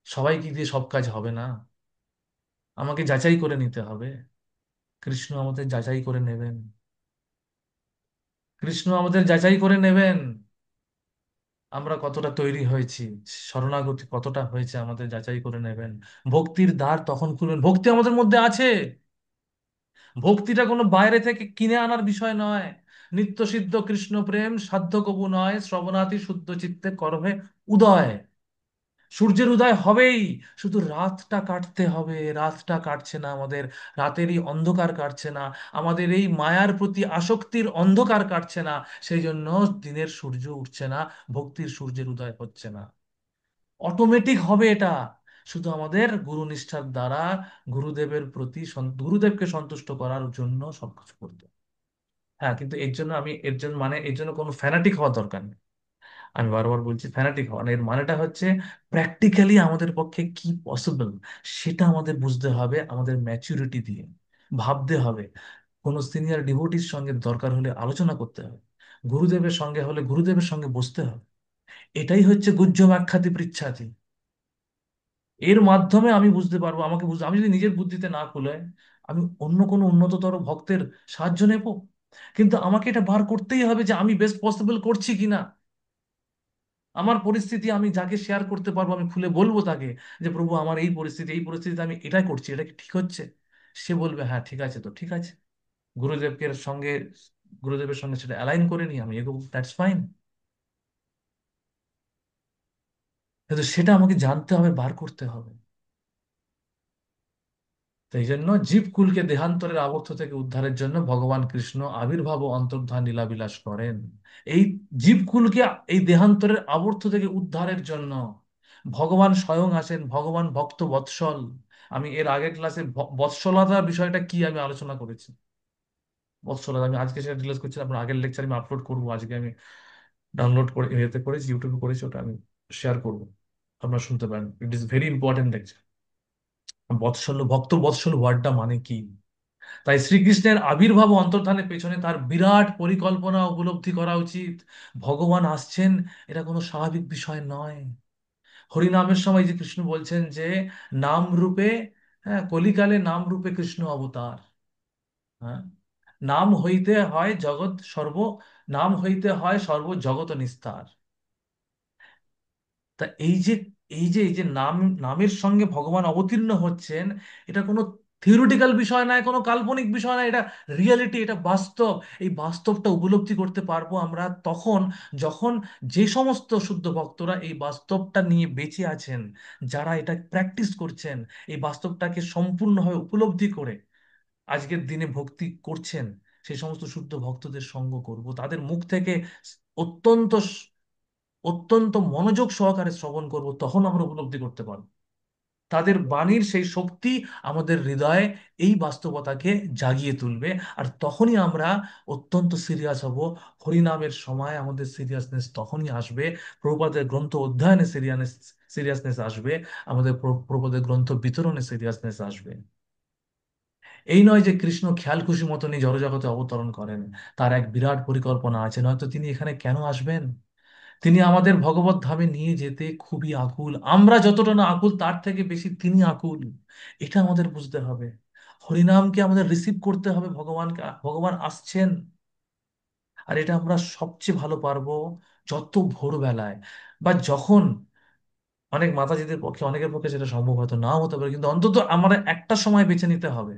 সবাইকে দিয়ে সব কাজ হবে না, আমাকে যাচাই করে নিতে হবে। কৃষ্ণ আমাদের যাচাই করে নেবেন, কৃষ্ণ আমাদের যাচাই করে নেবেন। আমরা কতটা তৈরি হয়েছি, শরণাগতি কতটা হয়েছে, আমাদের যাচাই করে নেবেন। ভক্তির দ্বার তখন খুলবেন, ভক্তি আমাদের মধ্যে আছে। ভক্তিটা কোনো বাইরে থেকে কিনে আনার বিষয় নয়। নিত্য সিদ্ধ কৃষ্ণ প্রেম সাধ্য কবু নয়, শ্রবণাতি শুদ্ধ চিত্তে করবে উদয়। সূর্যের উদয় হবেই, শুধু রাতটা কাটতে হবে। রাতটা কাটছে না আমাদের, রাতের এই অন্ধকার কাটছে না, আমাদের এই মায়ার প্রতি আসক্তির অন্ধকার কাটছে না। সেই জন্য দিনের সূর্য উঠছে না, ভক্তির সূর্যের উদয় হচ্ছে না। অটোমেটিক হবে এটা, শুধু আমাদের গুরু নিষ্ঠার দ্বারা গুরুদেবের প্রতি গুরুদেবকে সন্তুষ্ট করার জন্য সবকিছু করতে হবে। হ্যাঁ, কিন্তু এর জন্য কোনো ফ্যানাটিক হওয়া দরকার নেই। আমি বারবার বলছি, ফ্যানাটিক হওয়া না। এর মানেটা হচ্ছে প্র্যাকটিক্যালি আমাদের পক্ষে কি পসিবল, সেটা আমাদের বুঝতে হবে। আমাদের ম্যাচুরিটি দিয়ে ভাবতে হবে। কোনো সিনিয়র ডিভোটির সঙ্গে দরকার হলে আলোচনা করতে হবে, গুরুদেবের সঙ্গে হলে গুরুদেবের সঙ্গে বসতে হবে। এটাই হচ্ছে গুহ্য ব্যাখ্যাতি পৃচ্ছাতি। এর মাধ্যমে আমি বুঝতে পারবো, আমি যদি নিজের বুদ্ধিতে না খুলে আমি অন্য কোনো উন্নততর ভক্তের সাহায্য নেব। কিন্তু আমাকে এটা বার করতেই হবে যে আমি বেস্ট পসিবল করছি কিনা। আমার পরিস্থিতি আমি যাকে শেয়ার করতে পারবো, আমি খুলে বলবো তাকে যে প্রভু আমার এই পরিস্থিতি, এই পরিস্থিতিতে আমি এটাই করছি, এটা কি ঠিক হচ্ছে? সে বলবে হ্যাঁ ঠিক আছে, তো ঠিক আছে, গুরুদেবকে সঙ্গে গুরুদেবের সঙ্গে সেটা অ্যালাইন করে নিই, আমি এগোবো, দ্যাটস ফাইন। কিন্তু সেটা আমাকে জানতে হবে, বার করতে হবে। তো এই জন্য জীবকুলকে দেহান্তরের আবর্ত থেকে উদ্ধারের জন্য ভগবান কৃষ্ণ আবির্ভাব ও অন্তর্ধান লীলাবিলাস করেন। এই জীবকুলকে এই দেহান্তরের আবর্ত থেকে উদ্ধারের জন্য ভগবান স্বয়ং আসেন, ভগবান ভক্ত বৎসল। আমি এর আগের ক্লাসে বৎসলতার বিষয়টা কি আমি আলোচনা করেছি। বৎসলতা আমি আজকে সেটা ডিসকাস করছি, আপনার আগের লেকচার আমি আপলোড করবো। আজকে আমি ডাউনলোড করে এতে করেছি, ইউটিউবে করেছি, ওটা আমি শেয়ার করবো, আপনারা শুনতে পারেন। It is very important lecture. বৎসল, ভক্ত বৎসল ওয়ার্ডটা মানে কি? তাই শ্রীকৃষ্ণের আবির্ভাব ও অন্তর্ধানের পেছনে তার বিরাট পরিকল্পনা উপলব্ধি করা উচিত। ভগবান আসছেন, এটা কোনো স্বাভাবিক বিষয় নয়। হরিনামের সময় যে কৃষ্ণ বলছেন যে নাম রূপে, হ্যাঁ, কলিকালে নাম রূপে কৃষ্ণ অবতার। হ্যাঁ, নাম হইতে হয় জগৎ সর্ব, নাম হইতে হয় সর্ব জগৎ নিস্তার। তা এই যে নাম, নামের সঙ্গে ভগবান অবতীর্ণ হচ্ছেন, এটা কোনো থিওরিটিক্যাল বিষয় নয়, কোনো কাল্পনিক বিষয় নয়, এটা রিয়েলিটি, এটা বাস্তব। এই বাস্তবটা উপলব্ধি করতে পারবো আমরা তখন, যখন যে সমস্ত শুদ্ধ ভক্তরা এই বাস্তবটা নিয়ে বেঁচে আছেন, যারা এটা প্র্যাকটিস করছেন, এই বাস্তবটাকে সম্পূর্ণভাবে উপলব্ধি করে আজকের দিনে ভক্তি করছেন, সেই সমস্ত শুদ্ধ ভক্তদের সঙ্গ করব, তাদের মুখ থেকে অত্যন্ত অত্যন্ত মনোযোগ সহকারে শ্রবণ করব, তখন আমরা উপলব্ধি করতে পারবো তাদের বাণীর সেই শক্তি আমাদের হৃদয়ে এই বাস্তবতাকে জাগিয়ে তুলবে। আর তখনই আমরা অত্যন্ত সিরিয়াস হব। হরিনামের সময় আমাদের সিরিয়াসনেস তখনই আসবে, প্রভুপাদের গ্রন্থ অধ্যয়নে সিরিয়াসনেস আসবে, আমাদের প্রভুপাদের গ্রন্থ বিতরণে সিরিয়াসনেস আসবে। এই নয় যে কৃষ্ণ খেয়াল খুশি মতনই জড়জগতে অবতরণ করেন, তার এক বিরাট পরিকল্পনা আছে, নয়তো তিনি এখানে কেন আসবেন? তিনি আমাদের ভগবত ধামে নিয়ে যেতে খুবই আকুল। আমরা যতটা না আকুল, তার থেকে বেশি তিনি আকুল। এটা আমাদের বুঝতে হবে। হরিনামকে আমাদের রিসিভ করতে হবে, ভগবানকে, ভগবান আসছেন। আর এটা আমরা সবচেয়ে ভালো পারবো যত ভোরবেলায়, বা যখন, অনেক মাতাজিদের পক্ষে, অনেকের পক্ষে সেটা সম্ভব হয়তো নাও হতে পারে, কিন্তু অন্তত আমার একটা সময় বেছে নিতে হবে,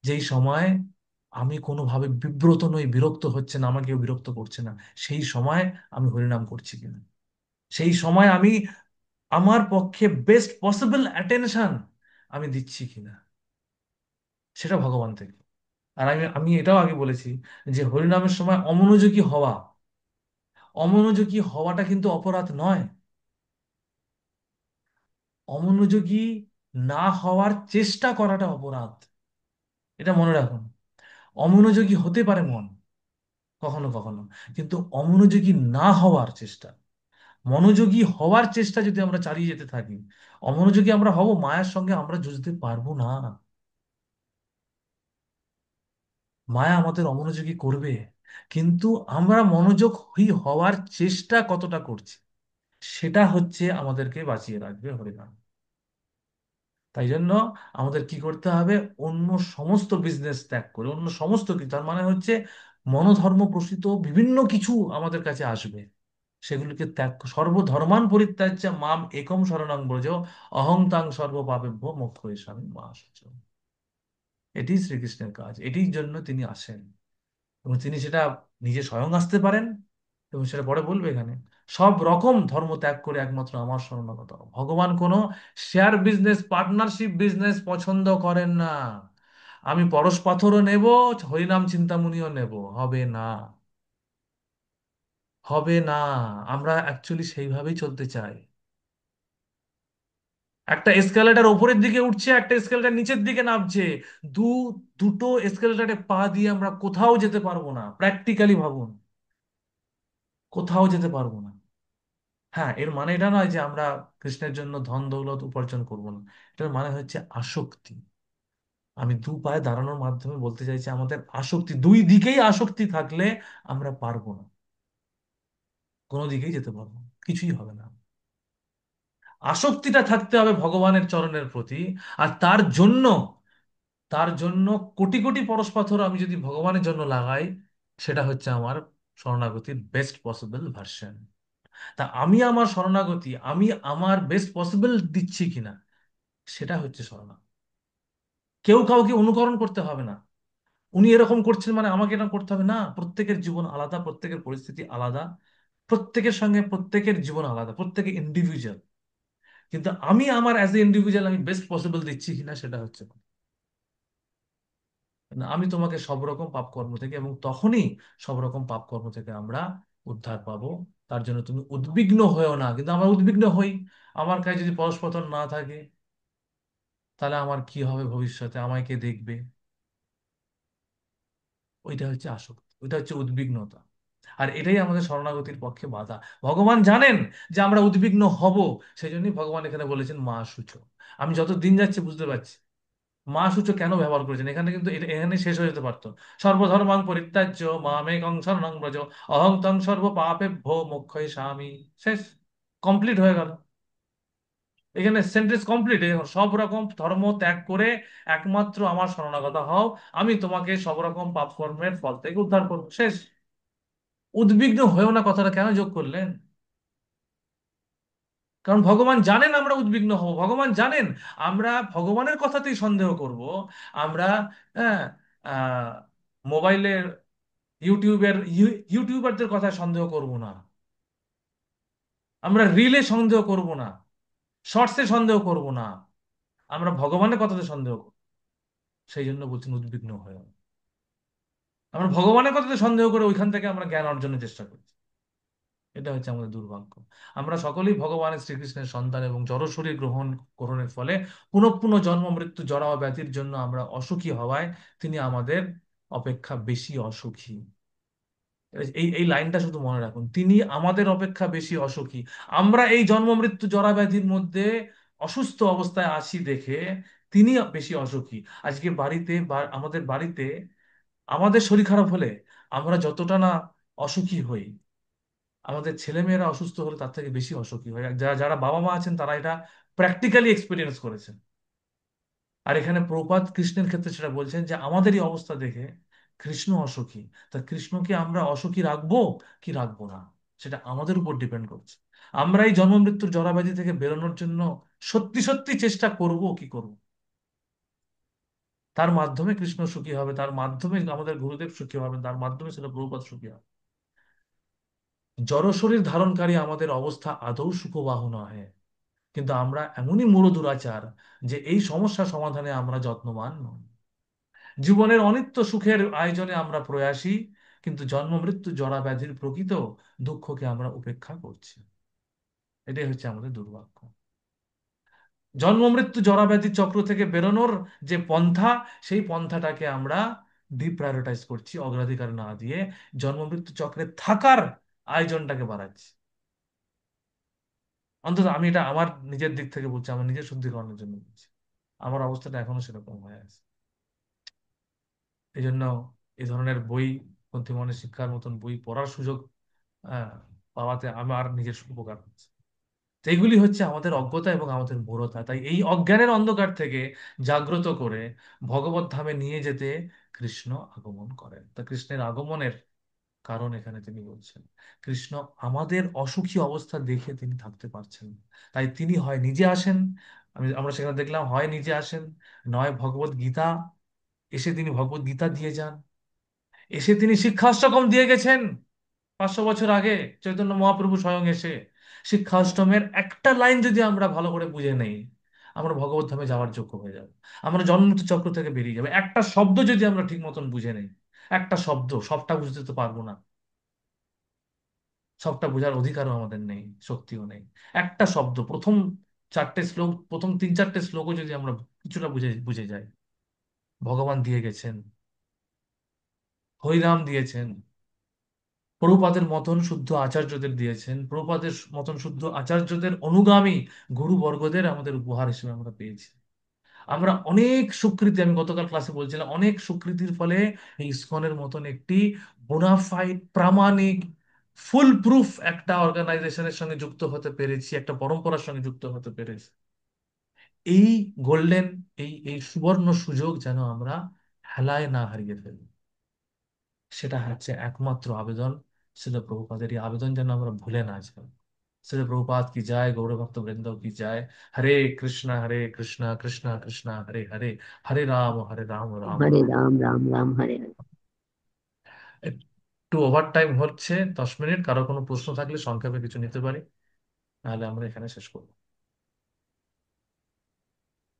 যেই সময় আমি কোনোভাবে বিব্রত নই, বিরক্ত হচ্ছে না, আমাকে কেউ বিরক্ত করছে না, সেই সময় আমি হরিনাম করছি কিনা, সেই সময় আমি আমার পক্ষে বেস্ট পসিবল অ্যাটেনশন আমি দিচ্ছি কিনা, সেটা ভগবান থেকে। আর আমি আমি এটাও আগে বলেছি যে হরিনামের সময় অমনোযোগী হওয়া, অমনোযোগী হওয়াটা কিন্তু অপরাধ নয়। অমনোযোগী না হওয়ার চেষ্টা করাটা অপরাধ, এটা মনে রাখুন। অমনোযোগী হতে পারে মন কখনো কখনো, কিন্তু অমনোযোগী না হওয়ার চেষ্টা, মনোযোগী হওয়ার চেষ্টা যদি আমরা চালিয়ে যেতে থাকি, অমনোযোগী আমরা হব, মায়ের সঙ্গে আমরা যুঝতে পারবো না। মায়া আমাদের অমনোযোগী করবে, কিন্তু আমরা মনোযোগী হওয়ার চেষ্টা কতটা করছি, সেটা হচ্ছে আমাদেরকে বাঁচিয়ে রাখবে হরিনাম। তাই জন্য আমাদের কি করতে হবে? অন্য সমস্ত বিজনেস ত্যাগ করে, অন্য সমস্ত কিছু, তার মানে হচ্ছে মনোধর্ম প্রসূত বিভিন্ন কিছু আমাদের কাছে আসবে, সেগুলিকে ত্যাগ, সর্বধর্মান পরিত্যাজ্য মাম একম শরণং ব্রজ, অহং তাং সর্বপাপেভ্যো মোক্ষয়িষ্যামি মা শুচঃ। এটি শ্রীকৃষ্ণের কাজ, এটির জন্য তিনি আসেন। এবং তিনি সেটা নিজে স্বয়ং আসতে পারেন, এবং সেটা পরে বলবে এখানে, সব রকম ধর্ম ত্যাগ করে একমাত্র আমার শরণাগত হও। ভগবান কোনো শেয়ার বিজনেস, পার্টনারশিপ বিজনেস পছন্দ করেন না। আমি পরশ পাথরও নেব, হরিনাম চিন্তামণিও নেব, হবে না, হবে না। আমরা অ্যাকচুয়ালি সেইভাবেই চলতে চাই। একটা এসকালেটার উপরের দিকে উঠছে, একটা এসকালেটার নিচের দিকে নামছে, দু দুটো এসকালেটারে পা দিয়ে আমরা কোথাও যেতে পারবো না। প্র্যাকটিক্যালি ভাবুন, কোথাও যেতে পারবো না। হ্যাঁ, এর মানে এটা নয় যে আমরা কৃষ্ণের জন্য ধন দৌলত উপার্জন করব না। এটার মানে হচ্ছে আসক্তি। আমি দু পায়ে দাঁড়ানোর মাধ্যমে বলতে চাইছি, আমাদের আসক্তি, দুই দিকেই আসক্তি থাকলে আমরা পারবো না, কোনো দিকেই যেতে পারবো না, কিছুই হবে না। আসক্তিটা থাকতে হবে ভগবানের চরণের প্রতি। আর তার জন্য কোটি কোটি পরশ পাথর আমি যদি ভগবানের জন্য লাগাই, সেটা হচ্ছে আমার শরণাগতির বেস্ট পসিবল ভার্সন। তা আমি আমার শরণাগতি, আমি আমার বেস্ট পসিবল দিচ্ছি কিনা, সেটা হচ্ছে শরণাগতি। কেউ কাউকে অনুকরণ করতে হবে না। উনি এরকম করছেন মানে আমাকে এটা করতে হবে না। প্রত্যেকের জীবন আলাদা, প্রত্যেকের পরিস্থিতি আলাদা, প্রত্যেকের সঙ্গে প্রত্যেকের জীবন আলাদা, প্রত্যেকে ইন্ডিভিজুয়াল। কিন্তু আমি আমার অ্যাজ এ ইন্ডিভিজুয়াল আমি বেস্ট পসিবল দিচ্ছি কিনা, সেটা হচ্ছে কথা। না, আমি তোমাকে সব রকম পাপ কর্ম থেকে, এবং তখনই সব রকম পাপ কর্ম থেকে আমরা উদ্ধার পাবো। তার জন্য তুমি উদ্বিগ্ন হয়েও না। কিন্তু আমরা উদ্বিগ্ন হই, আমার কাছে যদি পরস্পর না থাকে, তাহলে আমার কি হবে ভবিষ্যতে, আমায় কে দেখবে? ওইটা হচ্ছে আসক্তি, ওইটা হচ্ছে উদ্বিগ্নতা। আর এটাই আমাদের শরণাগতির পক্ষে বাধা। ভগবান জানেন যে আমরা উদ্বিগ্ন হব, সেই জন্যই ভগবান এখানে বলেছেন মা শুচো। আমি যত দিন যাচ্ছে বুঝতে পারছি মা সূচক কেন ব্যবহার করেছেন এখানে, কিন্তু এখানে শেষ হয়ে যেতে পারতো। সর্বধর্মাং পরিত্যাজ্য মামেকং শরণং ব্রজ অহং তং সর্ব পাপেভ্যো মোক্ষয়িষ্যামি। শেষ, কমপ্লিট হয়ে গেল। এখানে সেন্টেন্স কমপ্লিট। সব রকম ধর্ম ত্যাগ করে একমাত্র আমার শরণাগত হও, আমি তোমাকে সব রকম পাপ কর্মের ফল থেকে উদ্ধার করবো। শেষ। উদ্বিগ্ন হয়েও না কথাটা কেন যোগ করলেন? কারণ ভগবান জানেন আমরা উদ্বিগ্ন হব, ভগবান জানেন আমরা ভগবানের কথাতেই সন্দেহ করব। আমরা হ্যাঁ, আহ, মোবাইলের ইউটিউবারদের কথায় সন্দেহ করব না, আমরা রিলে সন্দেহ করব না, শর্টসে সন্দেহ করব না, আমরা ভগবানের কথাতে সন্দেহ করব। সেই জন্য বলছেন উদ্বিগ্ন হয়ে। আমরা ভগবানের কথাতে সন্দেহ করে ওইখান থেকে আমরা জ্ঞান অর্জনের চেষ্টা করছি। এটা হচ্ছে আমাদের দুর্ভাগ্য। আমরা সকলেই ভগবানের শ্রীকৃষ্ণের সন্তান এবং জড় শরীর গ্রহণের ফলে পুনঃ পুনঃ জন্ম মৃত্যু জরা ও ব্যাধির জন্য আমরা অসুখী হওয়ায় তিনি আমাদের অপেক্ষা বেশি অসুখী। এই এই লাইনটা শুধু মনে রাখুন, তিনি আমাদের অপেক্ষা বেশি অসুখী। আমরা এই জন্ম মৃত্যু জরা ব্যাধির মধ্যে অসুস্থ অবস্থায় আছি দেখে তিনি বেশি অসুখী। আজকে বাড়িতে বা আমাদের বাড়িতে আমাদের শরীর খারাপ হলে আমরা যতটা না অসুখী হই, আমাদের ছেলেমেয়েরা অসুস্থ হলে তার থেকে বেশি অসুখী হয়। যারা যারা বাবা মা আছেন তারা এটা প্র্যাকটিক্যালি এক্সপিরিয়েন্স করেছেন। আর এখানে প্রভুপাদ কৃষ্ণের ক্ষেত্রে সেটা বলছেন যে আমাদেরই অবস্থা দেখে কৃষ্ণ অসুখী। তা কৃষ্ণকে আমরা অসুখী রাখবো কি রাখবো না, সেটা আমাদের উপর ডিপেন্ড করছে। আমরা এই জন্ম মৃত্যুর জরাব্যাধি থেকে বেরোনোর জন্য সত্যি সত্যি চেষ্টা করব কি করব, তার মাধ্যমে কৃষ্ণ সুখী হবে, তার মাধ্যমে আমাদের গুরুদেব সুখী হবে, তার মাধ্যমে সেটা প্রভুপাদ সুখী হবে। জড় শরীর ধারণকারী আমাদের অবস্থা আদৌ সুখবাহ নয়, কিন্তু আমরা এমনই মূঢ় দুরাচার যে এই সমস্যা সমাধানে আমরা যত্নবান নই। জীবনের অনিত্য সুখের আয়োজনে আমরা প্রয়াসী, কিন্তু জন্ম মৃত্যু জরা ব্যাধির প্রকৃত দুঃখকে আমরা উপেক্ষা করছি। এটাই হচ্ছে আমাদের দুর্ভাগ্য। জন্ম মৃত্যু জরা ব্যাধির চক্র থেকে বেরোনোর যে পন্থা, সেই পন্থাটাকে আমরা ডিপ্রায়োরিটাইজ করছি, অগ্রাধিকার না দিয়ে জন্ম মৃত্যু চক্রে থাকার আয়োজনটাকে বাড়াচ্ছি। অন্তত আমি এটা আমার নিজের দিক থেকে বলছি, আমার নিজের শুদ্ধিকরণের জন্য বলছি। আমার অবস্থাটা এখনো সেরকম হয়ে আছে। এই জন্য এই ধরনের বই, বুদ্ধিমানের শিক্ষার মতন বই পড়ার সুযোগ আহ, পাওয়াতে আমার নিজের উপকার হচ্ছে। তো এইগুলি হচ্ছে আমাদের অজ্ঞতা এবং আমাদের মূঢ়তা। তাই এই অজ্ঞানের অন্ধকার থেকে জাগ্রত করে ভগবত ধামে নিয়ে যেতে কৃষ্ণ আগমন করেন। তা কৃষ্ণের আগমনের কারণ এখানে তিনি বলছেন কৃষ্ণ আমাদের অসুখী অবস্থা দেখে তিনি থাকতে পারছেন না। তাই তিনি হয় নিজে আসেন, আমরা সেখানে দেখলাম, হয় নিজে আসেন, নয় ভগবত গীতা এসে তিনি ভগবত গীতা দিয়ে যান। এসে তিনি শিক্ষাষ্টকম দিয়ে গেছেন 500 বছর আগে, চৈতন্য মহাপ্রভু স্বয়ং এসে। শিক্ষাষ্টমের একটা লাইন যদি আমরা ভালো করে বুঝে নেই, আমরা ভগবত ধামে যাওয়ার যোগ্য হয়ে যাব। আমরা জন্মমৃত্যু চক্র থেকে বেরিয়ে যাবে। একটা শব্দ যদি আমরা ঠিক মতন বুঝে নেই, একটা শব্দ, সবটা বুঝতে তো পারবো না, সবটা বোঝার অধিকারও আমাদের নেই, শক্তিও নেই। একটা শব্দ, প্রথম 4টে শ্লোক, প্রথম 3-4টে শ্লোকও যদি আমরা কিছুটা বুঝে বুঝে যাই, ভগবান দিয়ে গেছেন, হরিনাম দিয়েছেন, প্রভুপাদের মতন শুদ্ধ আচার্যদের দিয়েছেন, প্রভুপাদের মতন শুদ্ধ আচার্যদের অনুগামী গুরুবর্গদের আমাদের উপহার হিসেবে আমরা পেয়েছি। আমরা অনেক স্বীকৃতি, আমি গতকাল ক্লাসে বলছিলাম, অনেক স্বীকৃতির ফলে এই ইসকনের মতন একটি বোনাফাইড প্রামাণিক ফুল প্রুফ একটা অর্গানাইজেশনের সঙ্গে যুক্ত হতে পেরেছি, একটা পরম্পরার সঙ্গে যুক্ত হতে পেরেছি। এই গোল্ডেন, এই এই সুবর্ণ সুযোগ যেন আমরা হেলায় না হারিয়ে ফেলি, সেটা হচ্ছে একমাত্র আবেদন। শিল প্রভুপাদের এই আবেদন যেন আমরা ভুলে না যাই। শিল প্রভুপাদ কি যায়, গৌরভক্ত বৃন্দ কি যায়। হরে কৃষ্ণ কৃষ্ণ কৃষ্ণ হরে হরে, হরে রাম রাম হরে হরে। রাম রাম রাম হরে হরে। একটু ওভার টাইম হচ্ছে, 10 মিনিট। কারো কোনো প্রশ্ন থাকলে সংক্ষেপে কিছু নিতে পারি, নাহলে আমরা এখানে শেষ করবো।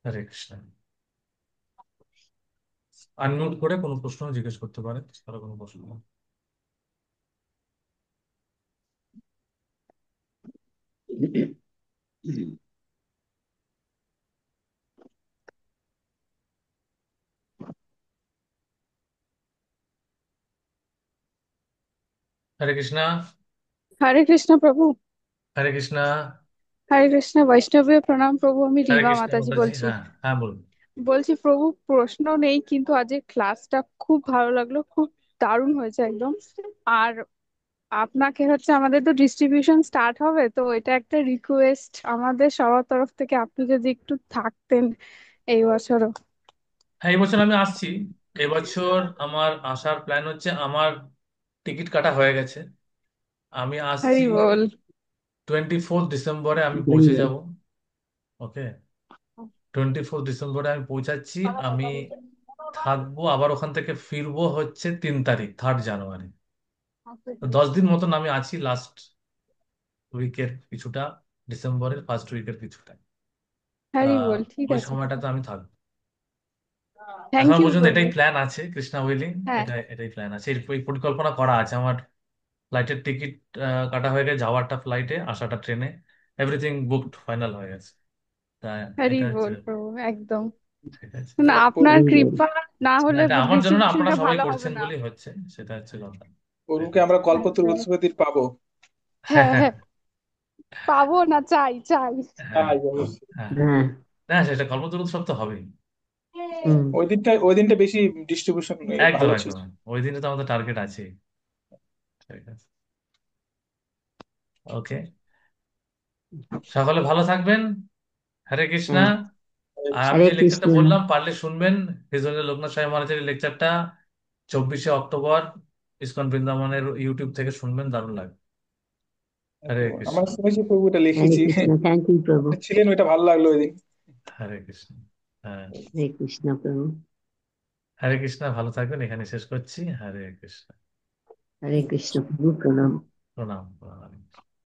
হরে কৃষ্ণ। আনমিউট করে কোনো প্রশ্ন জিজ্ঞেস করতে পারে, কারো কোনো প্রশ্ন? হরে কৃষ্ণ। হরে কৃষ্ণ প্রভু। হরে কৃষ্ণ। হরে কৃষ্ণ বৈষ্ণবীয় প্রণাম প্রভু, আমি হরে রিমা কৃষ্ণ মাতাজি মাতাজি। বলছি। হ্যাঁ হ্যাঁ, বলুন। বলছি প্রভু, প্রশ্ন নেই, কিন্তু আজকের ক্লাসটা খুব ভালো লাগলো, খুব দারুণ হয়েছে একদম। আর আপনাকে হচ্ছে, আমাদের তো ডিস্ট্রিবিউশন স্টার্ট হবে, তো এটা একটা রিকোয়েস্ট আমাদের সবার তরফ থেকে, আপনি যদি একটু থাকতেন এই বছরও। হ্যাঁ, এই বছর আমি আসছি। এবছর আমার আসার প্ল্যান হচ্ছে, আমার টিকিট কাটা হয়ে গেছে। আমি আসছি হরি বল। 24 ডিসেম্বরে আমি পৌঁছে বেঙ্গল। যাব। ওকে, 24 ডিসেম্বরে আমি পৌঁছাচ্ছি। আমি থাকবো, আবার ওখান থেকে ফিরবো হচ্ছে 3 তারিখ, 3rd জানুয়ারি। তো 10 দিন মতন আমি আছি, লাস্ট উইকের কিছুটা, ডিসেম্বরের ফার্স্ট উইকের কিছুটা। তা হরি বল, ঠিক ওই আছে। সময়টাতে আমি থাকবো। থ্যাংক এখনো ইউ পর্যন্ত প্রভু। এটাই প্ল্যান আছে, কৃষ্ণা উইলিং। হ্যাঁ। এটাই প্ল্যান আছে, এই পরিকল্পনা করা আছে আমার। ফ্লাইটের টিকিট কাটা হয়ে গেছে, যাওয়ারটা ফ্লাইটে, আসাটা ট্রেনে, এভরিথিং বুকড, ফাইনাল হয়ে গেছে। তা হরি এটা হচ্ছে, বল প্রভু, একদম। ঠিক আছে। না, তাহলে আপনার বেঙ্গল। কৃপা না না, হলে এটা আমার জন্য না, আপনারা ডিস্ট্রিবিউশনটা সবাই ভালো হবে করছেন না। বলেই হচ্ছে, সেটা হচ্ছে কথা। ঠিক প্রভুকে আছে। আমরা কল্পতরু উৎসবের পাবো। হ্যাঁ, হ্যাঁ হ্যাঁ, হ্যাঁ, পাবো না, চাই চাই। হ্যাঁ, তাই অবশ্যই। হ্যাঁ, হ্যাঁ। হ্যাঁ। না, সেটা কল্পতরু উৎসব তো হবেই। হুম। ওই দিনটা বেশি ডিস্ট্রিবিউশন একদম, ভালো ছিল। একদম। ওই দিনে তো আমাদের টার্গেট আছে। ঠিক আছে। ওকে, সকলে ভালো থাকবেন। হরে কৃষ্ণা। হ্যাঁ। আর আমি হরে যে লেকচারটা কৃষ্ণ। বললাম, পারলে শুনবেন। হিজলে লোকনাথ স্বামী মহারাজের লেকচারটা 24শে অক্টোবর ইসকন বৃন্দাবনের ইউটিউব থেকে শুনবেন, দারুণ লাগবে। হরে আমরা কৃষ্ণ। শুনেছি প্রভু, এটা হরে লিখেছি। কৃষ্ণ, থ্যাংক ইউ প্রভু। আপনি ছিলেন, ওইটা ভালো লাগলো ওই দিন। হরে কৃষ্ণ। হ্যাঁ। হরে কৃষ্ণ প্রভু। হরে কৃষ্ণ, ভালো থাকবেন, এখানে শেষ করছি। হরে কৃষ্ণ। হরে কৃষ্ণ প্রভু, প্রণাম। প্রণাম, প্রণাম।